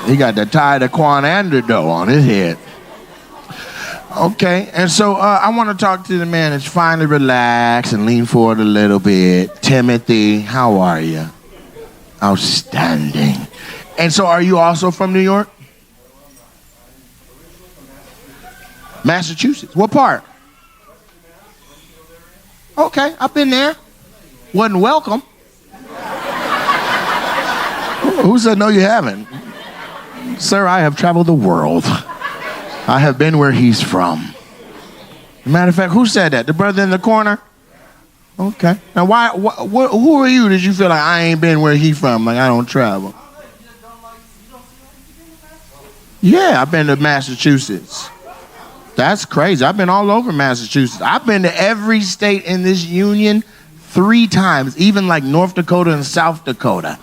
He got the tie to Quan Anderdo on his head. Okay, and so I want to talk to the man that's finally relaxed and lean forward a little bit. Timothy, how are you? Outstanding. And so are you also from New York? Massachusetts. What part? Okay, I've been there. Wasn't welcome. Who said no you haven't? Sir, I have traveled the world. I have been where he's from. Matter of fact, who said that? The brother in the corner? Okay. Now, who are you that you feel like I ain't been where he from, like I don't travel? Yeah, I've been to Massachusetts. That's crazy. I've been all over Massachusetts. I've been to every state in this union 3 times, even like North Dakota and South Dakota.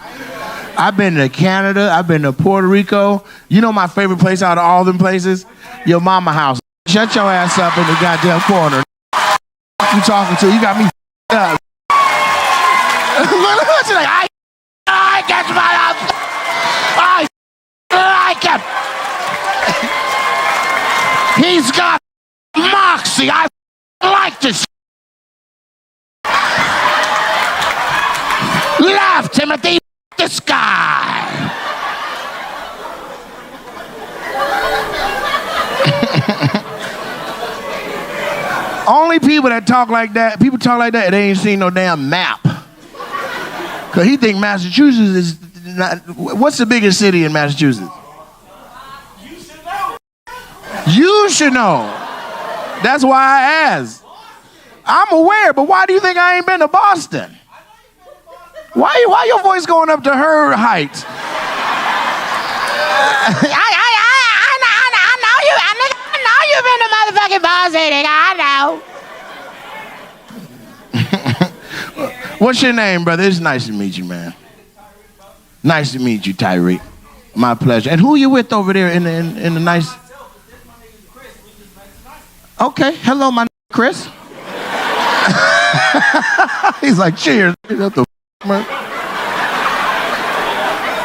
I've been to Canada. I've been to Puerto Rico. You know my favorite place out of all them places? Your mama house. Shut your ass up in the goddamn corner. What you talking to? You got me up. She's like, I catch my up. I can. He's got moxie. I like this. Laugh, Timothy. This guy. Only people that talk like that, they ain't seen no damn map. Cause he think Massachusetts is not. What's the biggest city in Massachusetts? You should know. That's why I asked. I'm aware, but why do you think I ain't been to Boston? Why your voice going up to her height? I know you've been to motherfucking Boston. I know. What's your name, brother? It's nice to meet you, man. Nice to meet you, Tyreek. My pleasure. And who you with over there in the nice? Okay, hello, my Chris. He's like, cheers. What the man?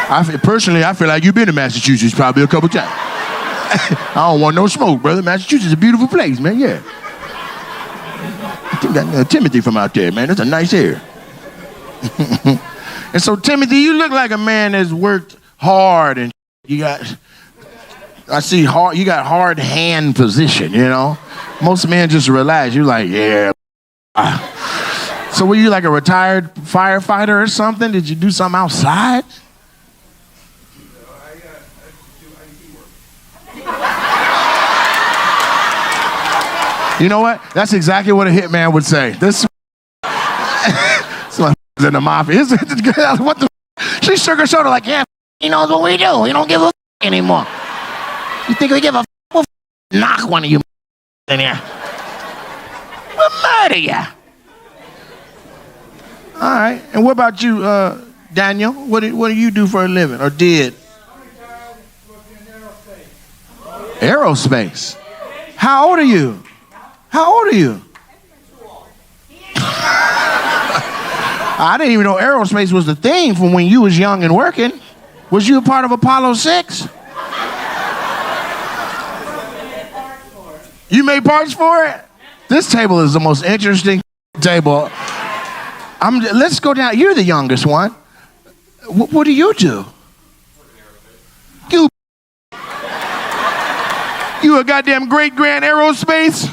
I feel like you've been to Massachusetts probably a couple times. I don't want no smoke, brother. Massachusetts is a beautiful place, man. Yeah. I think that Timothy from out there, man. That's a nice air. And so, Timothy, you look like a man that's worked hard, and you got hard hand position, you know? Most men just relax. You're like, yeah. So were you like a retired firefighter or something? Did you do something outside? You know what? That's exactly what a hitman would say. This in the mafia. What the? She shook her shoulder like, yeah, he knows what we do. We don't give a anymore. You think we give a we'll knock one of you in here. We'll murder you. All right. And what about you, Daniel? What do you do for a living, or did? Aerospace. How old are you? How old are you? I didn't even know aerospace was the thing from when you was young and working. Was you a part of Apollo 6? You made parts for it? This table is the most interesting table. Let's go down. You're the youngest one. What do you do? You a goddamn great grand aerospace?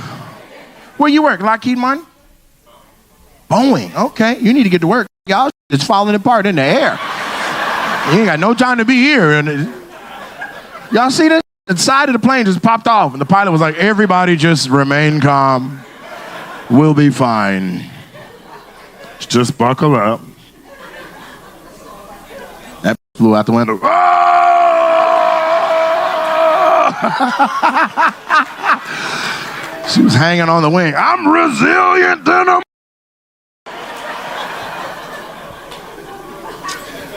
Where you work? Lockheed Martin? Boeing. Okay. You need to get to work. Y'all it's falling apart in the air. You ain't got no time to be here. Y'all see this? The side of the plane just popped off, and the pilot was like, everybody just remain calm. We'll be fine. Just buckle up. That flew out the window. She was hanging on the wing. I'm resilient in a...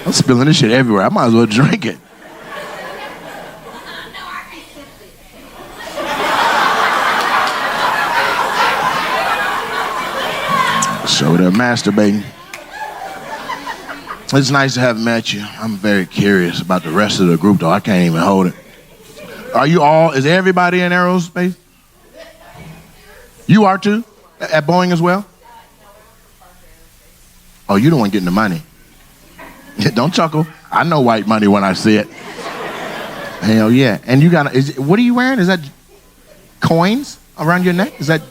I'm spilling this shit everywhere. I might as well drink it. So they're masturbating. It's nice to have met you. I'm very curious about the rest of the group, though. I can't even hold it. Are you all, is everybody in aerospace? You are too? At Boeing as well? Oh, you the one getting the money. Don't chuckle. I know white money when I see it. Hell yeah. And you got, what are you wearing? Is that coins around your neck? Is that?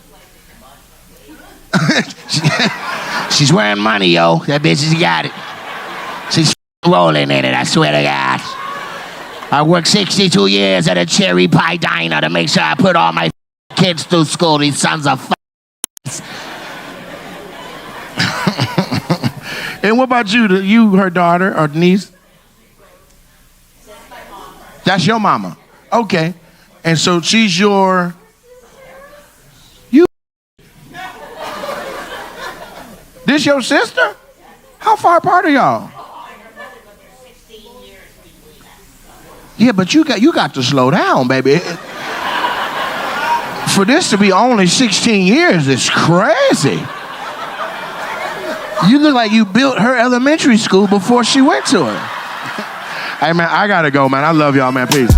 She's wearing money, yo. That bitch has got it. She's rolling in it, I swear to God. I worked 62 years at a cherry pie diner to make sure I put all my kids through school, these sons of And what about you? You, her daughter or niece? That's your mama. Okay. And so she's your... You... This your sister? How far apart are y'all? Yeah, but you got to slow down, baby. For this to be only 16 years is crazy. You look like you built her elementary school before she went to it. Hey, man, I gotta go, man. I love y'all, man. Peace.